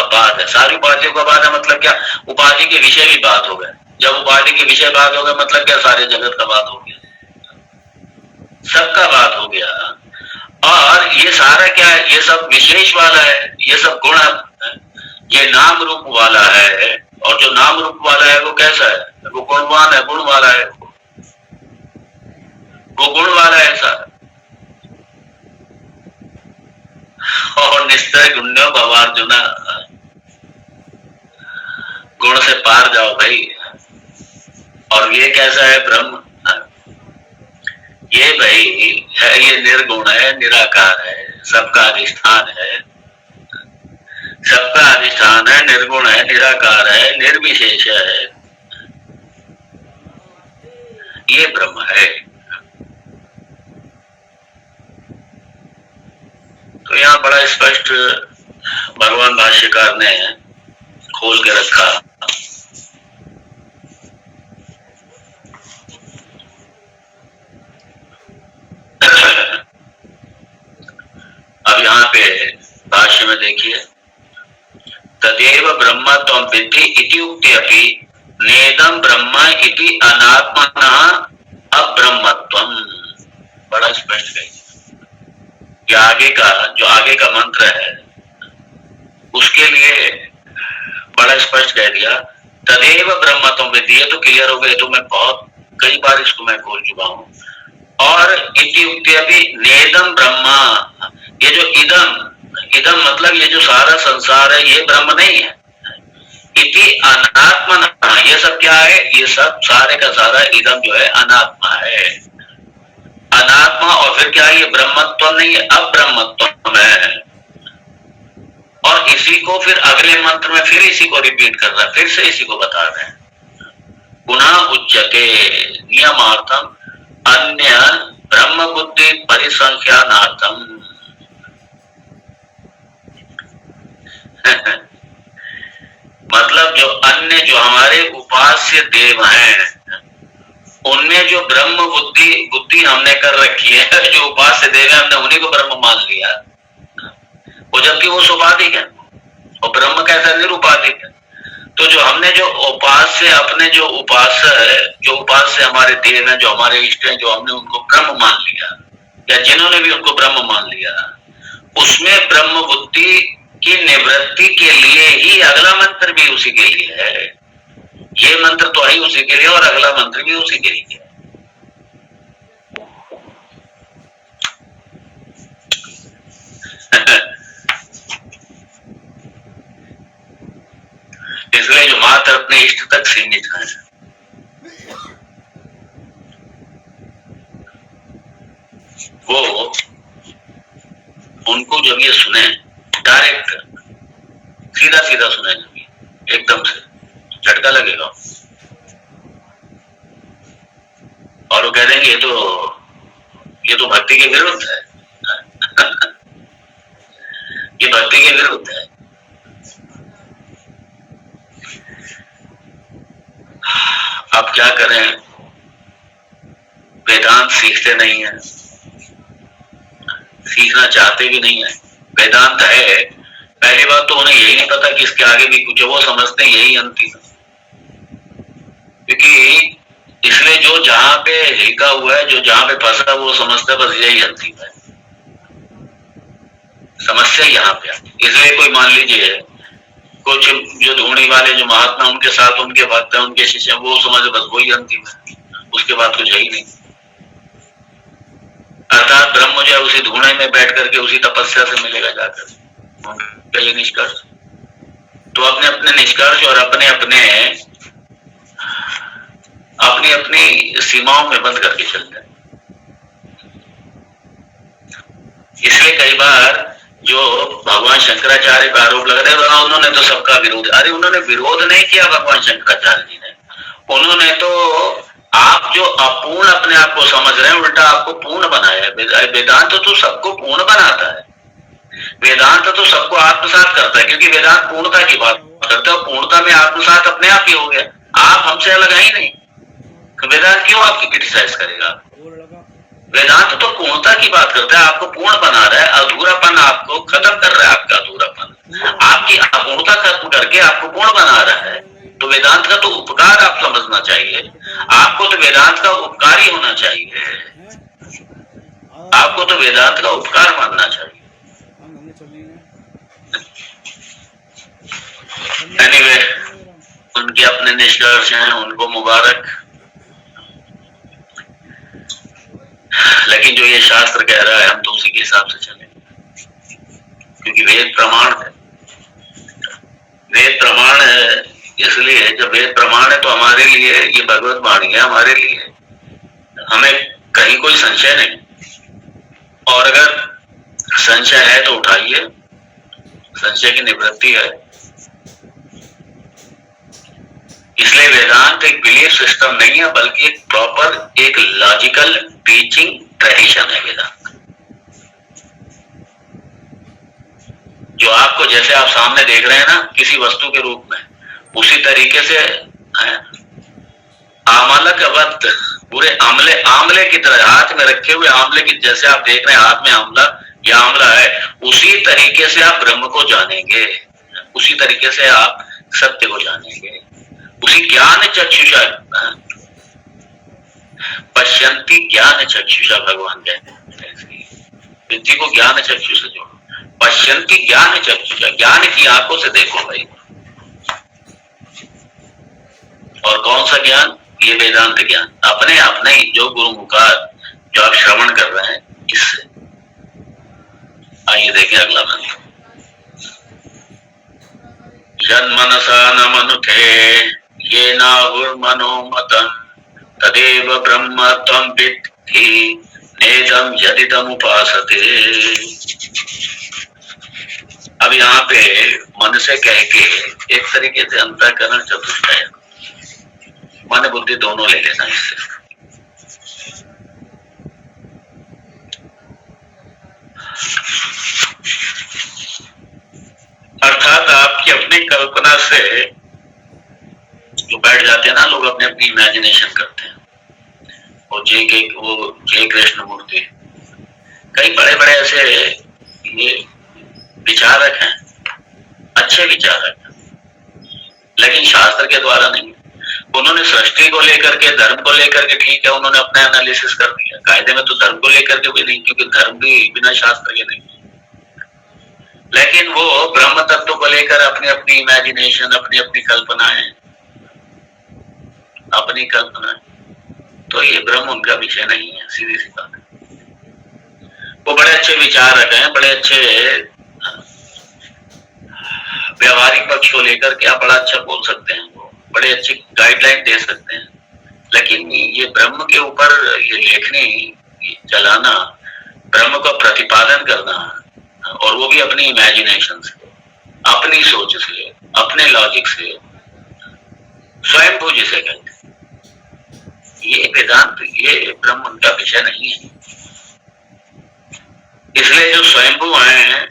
बाद है। सारी उपाधियों का बाद है मतलब क्या? उपाधि के विषय भी बात हो गए। जब उपाधि के विषय बात हो गए मतलब क्या? सारे जगत का बात हो गया, सबका बात हो गया। और ये सारा क्या है? ये सब विशेष वाला है, ये सब गुण, ये नाम रूप वाला है। और जो नाम रूप वाला है वो कैसा है? वो गुणवान है, गुण वाला है, वो गुण वाला है सारा। और निश्चय गुण्यो भवार्जुना, गुण से पार जाओ भाई। और ये कैसा है? ब्रह्म। ये भाई है, ये निर्गुण है, निराकार है, सबका अधिष्ठान है, सबका अधिष्ठान है, निर्गुण है, निराकार है, निर्विशेष है, ये ब्रह्म है। तो यहाँ बड़ा स्पष्ट भगवान भाष्यकार ने खोल के रखा। अब यहाँ पे भाष्य में देखिए, तदेव ब्रह्म त्वं विद्धि इति उक्ति अपि नेदं ब्रह्म इति अनात्मनः जो आगे का मंत्र है उसके लिए बड़ा स्पष्ट कह दिया, तदेव ब्रह्म तुम विद्या। तो क्लियर हो गए, तो मैं बहुत कई बार इसको मैं बोल चुका हूँ। और इति अभी नेदम ब्रह्मा, ये जो इदम मतलब ये जो सारा संसार है ये ब्रह्म नहीं है। इति अनात्मा, ये सब क्या है, ये सब सारे का सारा इदम जो है अनात्मा है। अनात्मा और फिर क्या है, ये ब्रह्मत्व नहीं है, अब्रह्मत्व है। और इसी को फिर अगले मंत्र में फिर इसी को रिपीट कर रहा है, फिर से इसी को बता रहे हैं। पुनः उच्यते नियमार्थम अन्य ब्रह्म बुद्धि परिसंख्यानार्थम। मतलब जो अन्य जो हमारे उपास्य देव हैं उनमें जो ब्रह्म बुद्धि हमने कर रखी है, जो उपास्य देव है हमने उन्हीं को ब्रह्म मान लिया, वो जबकि वो उपाधिक है और ब्रह्म कैसा निरुपाधिक है। तो जो हमने जो उपास्य अपने जो उपास्य हमारे देव हैं, जो हमारे इष्ट हैं, जो हमने उनको ब्रह्म मान लिया या जिन्होंने भी उनको ब्रह्म मान लिया, उसमें ब्रह्म बुद्धि की निवृत्ति के लिए ही अगला मंत्र भी उसी के लिए है। ये मंत्र तो ही उसी के लिए और अगला मंत्र भी उसी के लिए है। इसलिए जो मात्र अपने इष्ट तक सीमित है, वो उनको जब ये सुने डायरेक्ट सीधा सीधा सुने, जब एकदम से झटका लगेगा और वो कह देंगे ये तो भक्ति के विरुद्ध है। ये भक्ति के विरुद्ध है। अब क्या करें, वेदांत सीखते नहीं है, सीखना चाहते भी नहीं है। वेदांत है, पहली बात तो उन्हें यही नहीं पता कि इसके आगे भी कुछ है, वो समझते हैं यही अंतिम है। क्योंकि इसलिए जो जहां पे हिलका हुआ है, जो जहां पे फंसा, वो समझता है बस यही अंतिम है। समस्या यहाँ पे है। इसलिए कोई मान लीजिए कुछ जो ढूंढने वाले जो महात्मा उनके साथ उनके भक्त हैं, उनके शिष्य, वो समझे बस वही अंतिम है, उसके बाद कुछ है ही नहीं। अर्थात ब्रह्म जो है उसी धूणे में बैठ करके उसी तपस्या से मिलेगा जाकर, उनका ये निष्कर्ष। तो अपने अपने निष्कर्ष और अपने अपनी सीमाओं में बंद करके चलते हैं। इसलिए कई बार जो भगवान शंकराचार्य का आरोप लगा रहे, उन्होंने तो सबका विरोध, अरे उन्होंने विरोध नहीं किया भगवान शंकराचार्य जी ने, उन्होंने तो आप जो अपूर्ण अपने आप को समझ रहे हैं उल्टा आपको पूर्ण बनाया है। वेदांत तो सबको पूर्ण बनाता है, वेदांत तो सबको आत्मसात करता है, क्योंकि वेदांत पूर्णता की बात करता है। पूर्णता में आत्मसात अपने आप ही हो गया, आप हमसे अलग है ही नहीं, तो वेदांत क्यों आपकी क्रिटिसाइज करेगा। वेदांत तो पूर्णता की बात करता है, आपको पूर्ण बना रहा है, अधूरापन आपको खत्म कर रहा है, आपका अधूरापन, आपकी अपूर्णता खत्म करके आपको पूर्ण बना रहा है। तो वेदांत का तो उपकार आप समझना चाहिए, आपको तो वेदांत का उपकार ही होना चाहिए, आपको तो वेदांत का उपकार मानना चाहिए। एनीवे, उनके अपने निष्कर्ष हैं, उनको मुबारक। लेकिन जो ये शास्त्र कह रहा है हम तो उसी के हिसाब से चलें, क्योंकि वेद प्रमाण है। वेद प्रमाण है, इसलिए जब वेद प्रमाण है तो हमारे लिए ये भगवत वाणी है, हमारे लिए हमें कहीं कोई संशय नहीं। और अगर संशय है तो उठाइए, संशय की निवृत्ति है। इसलिए वेदांत एक बिलीफ सिस्टम नहीं है, बल्कि एक प्रॉपर एक लॉजिकल टीचिंग ट्रेडिशन है वेदांत। जो आपको, जैसे आप सामने देख रहे हैं ना किसी वस्तु के रूप में, उसी तरीके से आमलकवत, पूरे आमले की तरह हाथ में रखे हुए आमले की, जैसे आप देख रहे हैं हाथ में आमला, यह आमला है, उसी तरीके से आप ब्रह्म को जानेंगे, उसी तरीके से आप सत्य को जानेंगे। उसी ज्ञान चक्षुषा, पश्यंती ज्ञान चक्षुषा भगवान कहते हैं। बुद्धि को ज्ञान चक्षु से जोड़ो। पश्यंती ज्ञान चक्षु, ज्ञान की आंखों से देखो भाई। और कौन सा ज्ञान? ये वेदांत ज्ञान, अपने आप नहीं, जो गुरु मुखार जो आप श्रवण कर रहे हैं इससे। आइए देखिए अगला मंत्र। जन्मनसा न मनुते ये नाहुर्मनोमतं तदेव ब्रह्म त्वं विद्धि नेदं यदिदम् उपासते। अब यहाँ पे मन से कह के एक तरीके से अंतःकरण चतुष्टय, मन बुद्धि दोनों ले लेना इससे। अर्थात आपकी अपनी कल्पना से जो बैठ जाते हैं ना लोग, अपने अपनी इमेजिनेशन करते हैं। और जय कृष्ण मूर्ति, कई बड़े बड़े ऐसे ये विचारक हैं, अच्छे विचारक हैं, लेकिन शास्त्र के द्वारा नहीं। उन्होंने सृष्टि को लेकर के, धर्म को लेकर के ठीक है, उन्होंने अपना एनालिसिस कर दिया। कायदे में तो धर्म को लेकर के भी नहीं, क्योंकि धर्म भी बिना शास्त्र के नहीं। लेकिन वो ब्रह्म तत्व को लेकर अपनी अपनी इमेजिनेशन, अपनी अपनी कल्पनाएं, अपनी कल्पनाएं, तो ये ब्रह्म उनका विषय नहीं है, सीधी सी बात है। वो बड़े अच्छे विचारक हैं, बड़े अच्छे व्यवहारिक पक्ष को लेकर के आप बड़ा अच्छा बोल सकते हैं, वो बड़े अच्छी गाइडलाइन दे सकते हैं। लेकिन ये ब्रह्म के ऊपर ये लेखनी चलाना, ब्रह्म का प्रतिपादन करना, और वो भी अपनी इमेजिनेशन से, अपनी सोच से, अपने लॉजिक से, स्वयंभू जिसे कहते हैं, ये वेदांत, ये ब्रह्म उनका विषय नहीं है। इसलिए जो स्वयंभू हैं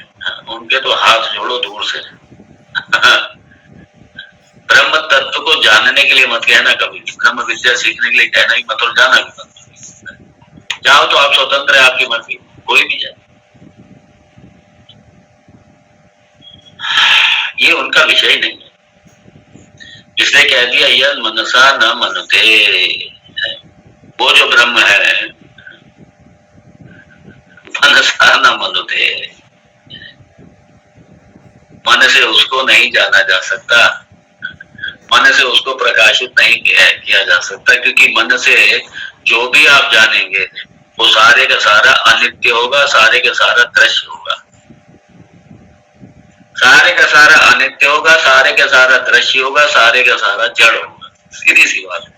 उनके तो हाथ जोड़ो दूर से। ब्रह्म तत्व को जानने के लिए मत कहना कभी, ब्रह्म विद्या सीखने के लिए कहना ही मत, और जाना भी मत। जाओ तो आप स्वतंत्र है, आपकी मर्जी, कोई भी जाए, ये उनका विषय ही नहीं है। इसलिए कह दिया यह मनसा न मनुते, वो जो ब्रह्म है मनसा न मनुते, मन से उसको नहीं जाना जा सकता, मन से उसको प्रकाशित नहीं किया जा सकता, क्योंकि मन से जो भी आप जानेंगे वो सारे का सारा अनित्य होगा, सारे का सारा दृश्य होगा, सारे का सारा अनित्य होगा, सारे का सारा दृश्य होगा, सारे का सारा जड़ होगा। सीधी सी बात है।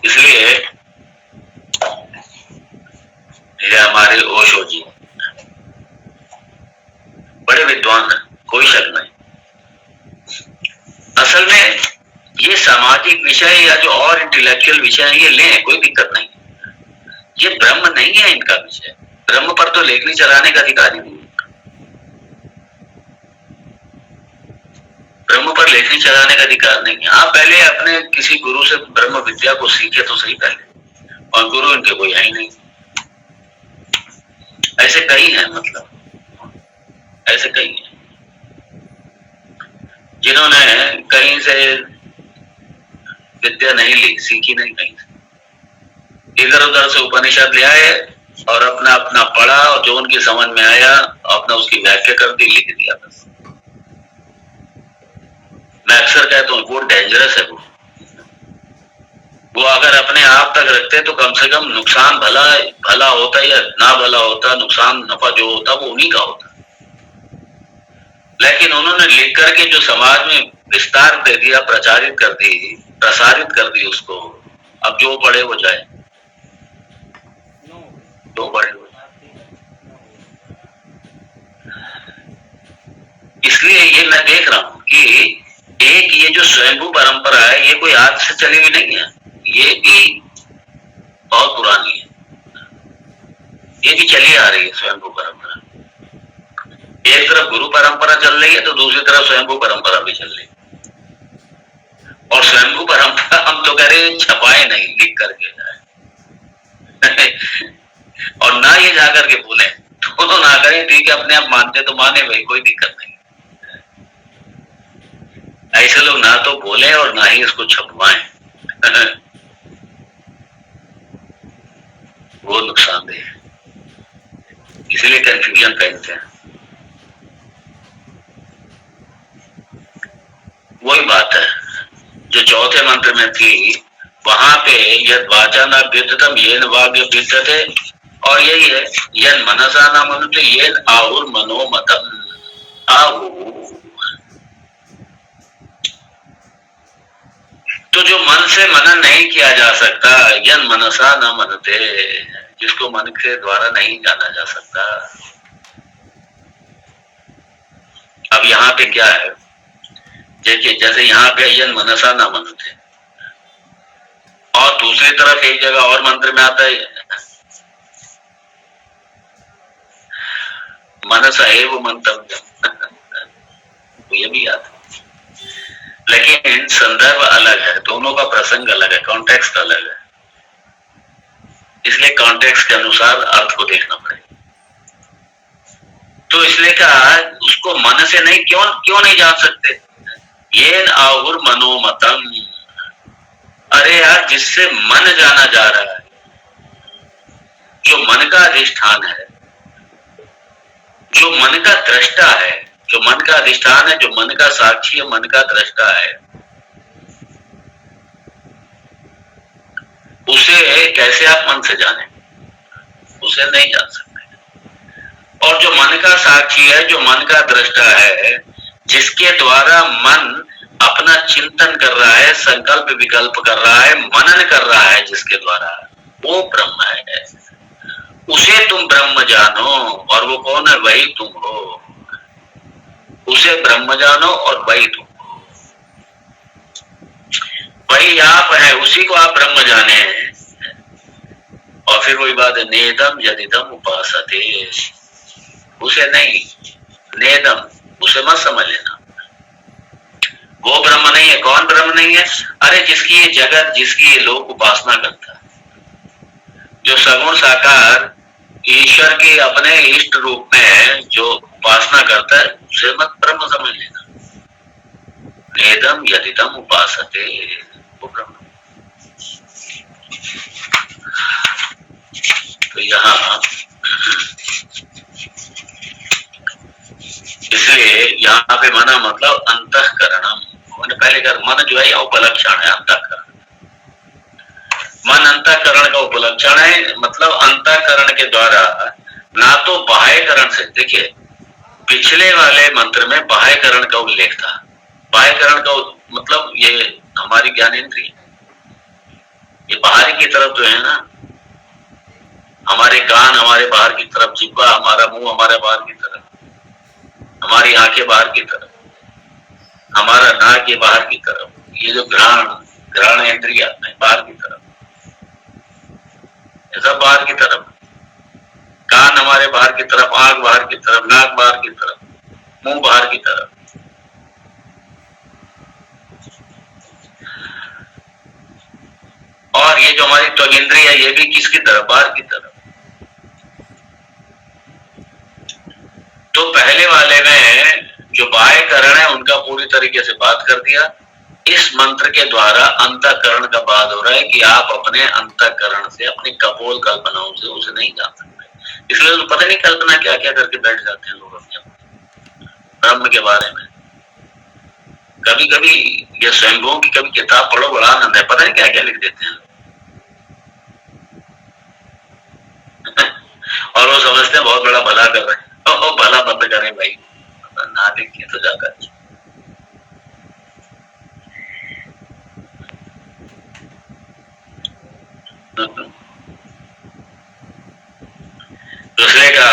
इसलिए ये हमारे ओशो जी बड़े विद्वान हैं, कोई शक नहीं। असल में ये सामाजिक विषय या जो और इंटेलेक्चुअल विषय है ये लें, कोई दिक्कत नहीं। ये ब्रह्म नहीं है इनका विषय। ब्रह्म पर तो लेखनी चलाने का अधिकार ही नहीं, ब्रह्म पर लेखनी चलाने का अधिकार नहीं है। आप पहले अपने किसी गुरु से ब्रह्म विद्या को सीखे तो सही पहले, और गुरु इनके कोई है ही नहीं। ऐसे कई हैं, मतलब ऐसे कई हैं जिन्होंने कहीं से विद्या नहीं ली, सीखी नहीं कहीं से, इधर उधर से उपनिषद ले आए और अपना अपना पढ़ा, और जो उनकी समझ में आया अपना उसकी व्याख्या कर दी, लिख दिया बस। मैं अक्सर कहता हूँ वो डेंजरस है। वो अगर अपने आप तक रखते तो कम से कम नुकसान भला होता या ना भला होता, नुकसान नफा जो होता वो उन्हीं का होता। लेकिन उन्होंने लिख करके जो समाज में विस्तार दे दिया, प्रचारित कर दी, प्रसारित कर दी उसको। अब जो पढ़े वो जाए, जो पढ़े वो जाए। इसलिए ये मैं देख रहा हूं कि एक ये जो स्वयंभू परंपरा है ये कोई आज से चली हुई नहीं है, ये भी बहुत पुरानी है, ये भी चली आ रही है स्वयंभू परंपरा। एक तरफ गुरु परंपरा चल रही है तो दूसरी तरफ स्वयंभू परंपरा भी चल रही है। और स्वयंभू परंपरा हम तो कह रहे छपाए नहीं, लिख करके जाए और ना ये जाकर के बोले तो ना करें, ठीक है, अपने आप मानते तो माने भाई, कोई दिक्कत नहीं। ऐसे लोग ना तो बोले और ना ही इसको छपवाएं। वो नुकसानदेह है, इसलिए कंफ्यूजन फैलते हैं। वही बात है जो चौथे मंत्र में थी, वहां पे यद वाचा न विद्यतम येन वाग्य विद्यते, और यही है यन मनसा न मनुते येन आहुर मनोमतम आहु। तो जो मन से मनन नहीं किया जा सकता, यन मनसा न मनते, जिसको मन के द्वारा नहीं जाना जा सकता। अब यहाँ पे क्या है, देखिए जैसे यहाँ पे यन मनसा न मनते, और दूसरी तरफ एक जगह और मंत्र में आता है मनसा एव मंतव्य ये भी आता है, लेकिन संदर्भ अलग है, दोनों का प्रसंग अलग है, कॉन्टेक्स्ट अलग है, इसलिए कॉन्टेक्स्ट के अनुसार अर्थ को देखना पड़ेगा। तो इसलिए कहा उसको मन से नहीं, क्यों नहीं जान सकते, येन आहुर मनोमतम। अरे यार, जिससे मन जाना जा रहा है, जो मन का अधिष्ठान है, जो मन का दृष्टा है, जो मन का अधिष्ठान है, जो मन का साक्षी है, मन का दृष्टा है, उसे कैसे आप मन से जाने, उसे नहीं जान सकते। और जो मन का साक्षी है, जो मन का दृष्टा है, जिसके द्वारा मन अपना चिंतन कर रहा है, संकल्प विकल्प कर रहा है, मनन कर रहा है, जिसके द्वारा, वो ब्रह्म है। उसे तुम ब्रह्म जानो, और वो कौन है, वही तुम हो। उसे ब्रह्म जानो और वही तुम हो, वही आप है, उसी को आप ब्रह्म जाने। और फिर वही बात है, नेदम यदिदम उपासते, उसे नहीं, नेदम, उसे मत समझ लेना, वो ब्रह्म नहीं है। कौन ब्रह्म नहीं है? अरे जिसकी ये जगत, जिसकी ये लोक उपासना करता है, जो सगुण साकार ईश्वर के अपने इष्ट रूप में जो उपासना करता है, उसे मत ब्रह्म समझ लेना। नेदम यदिदम उपासते, वो ब्रह्म। तो यहाँ इसलिए यहाँ पे मना मतलब अंतःकरणम, मैंने पहले कहा मन जो है उपलक्षण है, अंतःकरण। मन अंतःकरण का उपलक्षण है, मतलब अंतःकरण के द्वारा, ना तो बाह्यकरण से। देखिए पिछले वाले मंत्र में बाह्यकरण का उल्लेख था। बाह्यकरण का मतलब ये हमारी ज्ञानेंद्रिय, ये बाहरी की तरफ जो है ना, हमारे कान हमारे बाहर की तरफ, जिह्वा हमारा, मुंह हमारे बाहर की तरफ, हमारी आंखें बाहर की तरफ, हमारा नाक ये बाहर की तरफ, ये जो घ्राण इंद्रिय बाहर की तरफ, सब बाहर की तरफ, कान हमारे बाहर की तरफ, आंख बाहर की तरफ, नाक बाहर की तरफ, मुंह बाहर की तरफ। और ये जो हमारी त्वग इंद्रिय है, ये भी किसकी तरफ, बाहर की तरफ। तो पहले वाले में जो बाह्यकरण है उनका पूरी तरीके से बात कर दिया। इस मंत्र के द्वारा अंतःकरण का बात हो रहा है कि आप अपने अंतःकरण से, अपनी कपोल कल्पनाओं से उसे नहीं जान सकते। इसलिए तो पता नहीं कल्पना क्या क्या करके बैठ जाते हैं लोग अपने ब्रह्म के बारे में। कभी कभी ये स्वयंभू की कभी किताब पढ़ो, बड़ा आनंद है, पता नहीं क्या क्या लिख देते हैं और वो समझते हैं बहुत बड़ा भला कर रहे हैं। भला मत करें भाई, ना लिखिए तो जाकर। दूसरे का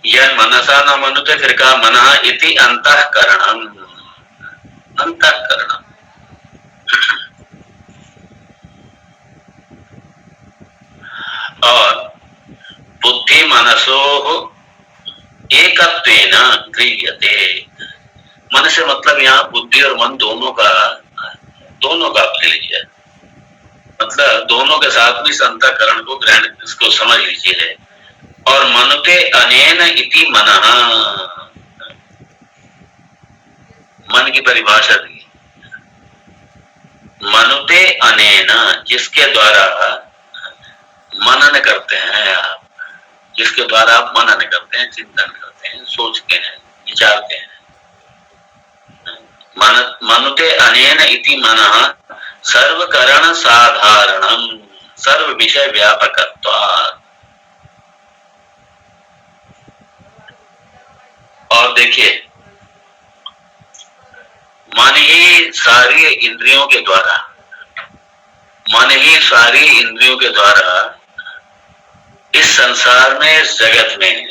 यह मनसा न मनुते, फिर कहा मनः इति अंतःकरणम, अंतःकरणम। और बुद्धि मनसो एकत्वेन गृह्यते। मन से मतलब यहाँ बुद्धि और मन दोनों का आप ले लीजिए, मतलब दोनों के साथ में इस अंतःकरण को ग्रहण, इसको समझ लीजिए। और मनुते अनेन इति मनः, मन की परिभाषा दी, मनुते अनेन, जिसके द्वारा मनन करते हैं आप, जिसके द्वारा आप मनन करते हैं, चिंतन करते हैं, सोचते हैं, विचारते हैं। मनुते अनेन इति मनः सर्वकरण साधारणम सर्व विषय व्यापकत्वात्। और देखिए, मन ही सारी इंद्रियों के द्वारा, मन ही सारी इंद्रियों के द्वारा इस संसार में, इस जगत में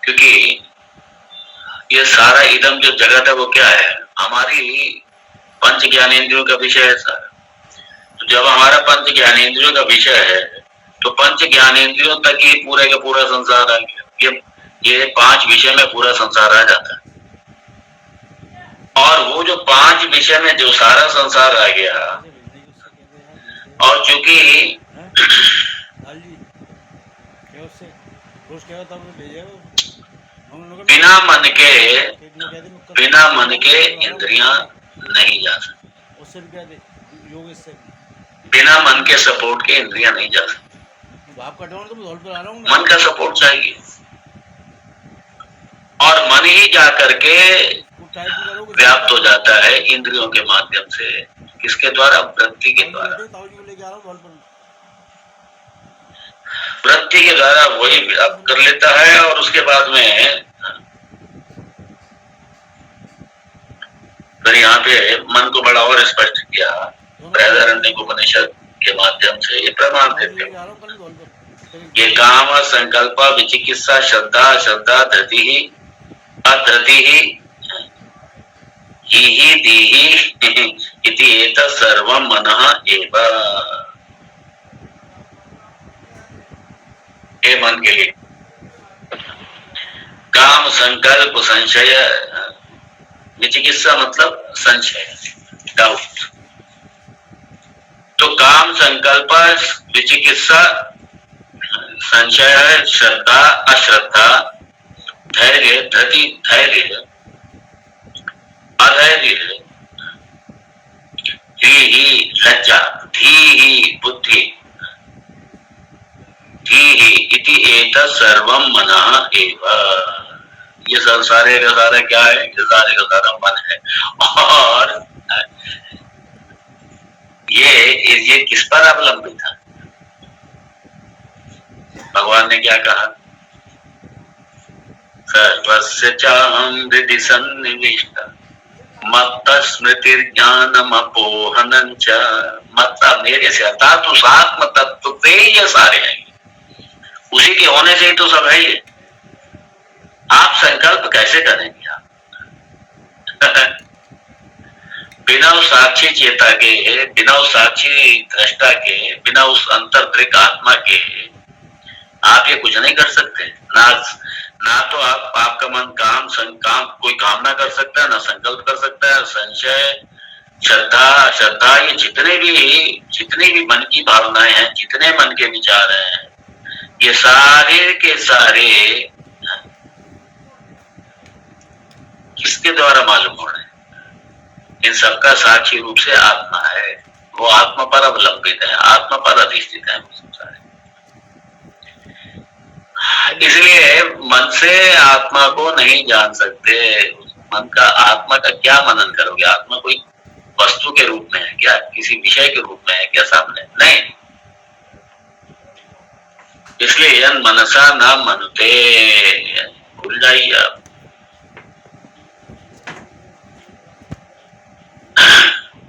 क्योंकि ये सारा इदम जो जगत है वो क्या है, हमारी पंच ज्ञानेंद्रियों का विषय है सारा। तो जब हमारा पंच ज्ञानेंद्रियों का विषय है तो पंच ज्ञानेंद्रियों तक ही पूरे का पूरा संसार आ गया। ये पांच विषय में पूरा संसार आ जाता है। और वो जो पांच विषय में जो सारा संसार आ गया, और चूंकि बिना मन के इंद्रियां नहीं जा सकती, बिना मन के सपोर्ट के इंद्रियां नहीं जा सकती। मन का सपोर्ट चाहिए, और मन ही जा करके व्याप्त हो जाता है इंद्रियों के माध्यम से। किसके द्वारा? वृत्ति के द्वारा। वृत्ति के द्वारा वही व्याप्त कर लेता है। और उसके बाद में फिर यहाँ पे मन को बड़ा और स्पष्ट किया बृहदारण्यकोपनिषद के माध्यम से। ये प्रमाण देते हैं ये काम संकल्प विचिकित्सा श्रद्धा श्रद्धा धृति ही अधृति ही दीहि इति एतत् सर्वं मनः एव। ये मन के लिए काम संकल्प संशय, विचिकित्सा मतलब संशय, डाउट। तो काम संकल्प विचिकित्सा संशय श्रद्धा अश्रद्धा धैर्य धृति धैर्य अधैर्य ही लज्जा धी ही बुद्धि धी ही इति एतत् सर्वं मनः एव। ये सब सारे का सारा क्या है? ये सारे का सारा मन है। और ये किस पर अवलंबित है? भगवान ने क्या कहा? सर्वस्य चाहं हृदि सन्निविष्ट मत्तस्मृतिर्ज्ञानम् अपोहनं च। मतलब मेरे से अर्थात उस आत्म तत्व पे ये सारे हैं, उसी के होने से ही तो सब है ये। आप संकल्प कैसे करेंगे? आप बिना उस साक्षी चेता के, बिना उस साक्षी दृष्टा के, बिना उस अंतर्दृक आत्मा के आप ये कुछ नहीं कर सकते। ना तो आपका मन काम कोई कामना कर सकता है, ना संकल्प कर सकता है। संशय श्रद्धा ये जितने भी मन की भावनाएं हैं, जितने मन के विचार हैं, ये सारे के सारे किसके द्वारा मालूम हो रहे हैं? इन सबका साक्षी रूप से आत्मा है। वो आत्मा पर अवलंबित है, आत्मा पर अधिष्ठित है। इसलिए मन से आत्मा को नहीं जान सकते। मन का, आत्मा का क्या मनन करोगे? आत्मा कोई वस्तु के रूप में है क्या? किसी विषय के रूप में है क्या सामने? नहीं। इसलिए मनसा न मनुते, भूल जाइए आप।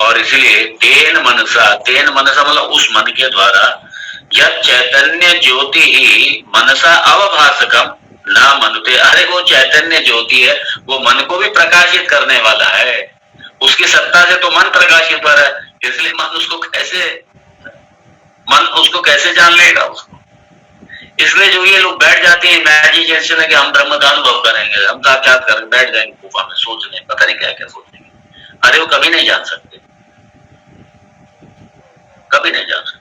और इसलिए तेन मनसा मतलब उस मन के द्वारा यह चैतन्य ज्योति ही मनसा अवभासकम ना मनुते। अरे वो चैतन्य ज्योति है, वो मन को भी प्रकाशित करने वाला है। उसकी सत्ता से तो मन प्रकाशित हो रहा है। इसलिए मन उसको कैसे जान लेगा उसको? इसलिए जो ये लोग बैठ जाते हैं इमेजिनेशन है कि हम ब्रह्म का अनुभव करेंगे, हम साक्षात्कार बैठ जाएंगे गुफा में सोचने, पता नहीं क्या क्या सोचेंगे। अरे वो कभी नहीं जान सकते, कभी नहीं जान सकते।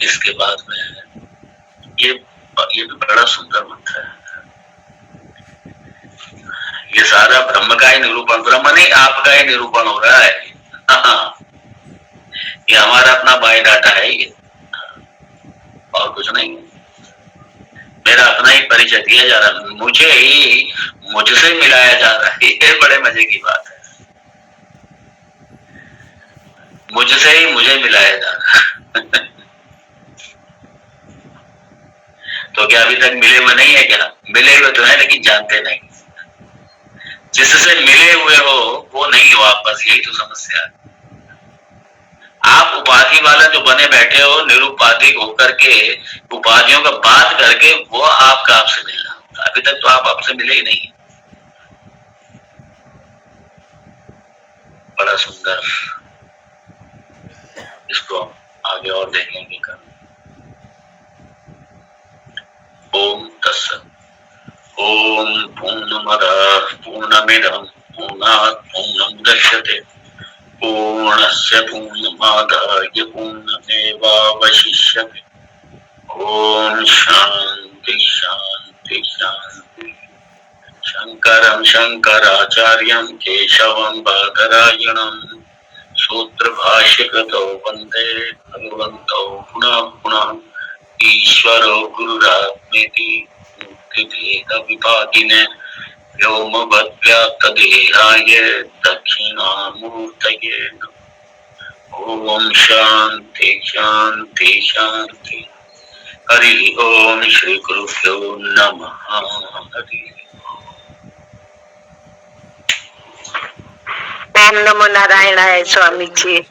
इसके बाद में ये भी बड़ा सुंदर मंत्र है। ये सारा ब्रह्म का ही निरूपण, ब्रह्म नहीं आपका ही निरूपण हो रहा है। ये हमारा अपना बायोडाटा है ये, और कुछ नहीं। मेरा अपना ही परिचय दिया जा रहा है, मुझे ही मुझसे मिलाया जा रहा है। ये बड़े मजे की बात है, मुझसे ही मुझे मिलाया जा रहा है। तो क्या अभी तक मिले हुए नहीं है क्या? मिले हुए तो है लेकिन जानते नहीं। जिससे मिले हुए हो वो नहीं हो आप, बस यही तो समस्या है। आप उपाधि वाला जो बने बैठे हो, निरुपाधिक होकर के, उपाधियों का बात करके, वो आपका आपसे मिलना होगा। अभी तक तो आप आपसे मिले ही नहीं। बड़ा सुंदर, इसको आगे और देखेंगे कल। ओम तत्सत। ओम पूर्णमदः पूर्णमिदं पूर्णात् पूर्णमुदच्यते पूर्णस्य पूर्णमादाय पूर्णमेवावशिष्यते। ओम शांति शांति शांति। शंकरं शंकराचार्यं केशवं बादरायणं सूत्रभाष्यकृतौ वन्दे भगवन्तौ पुनः पुनः। ईश्वरो गुरुरात्मेति मूर्तिभेदविभागिने व्योमवद्व्याप्तदेहाय दक्षिणामूर्तये नमः। ओम शांति शांति शांति। हरि ओम श्री गुरुभ्यो नमः। हरि ओम नमो नारायणाय स्वामी जी।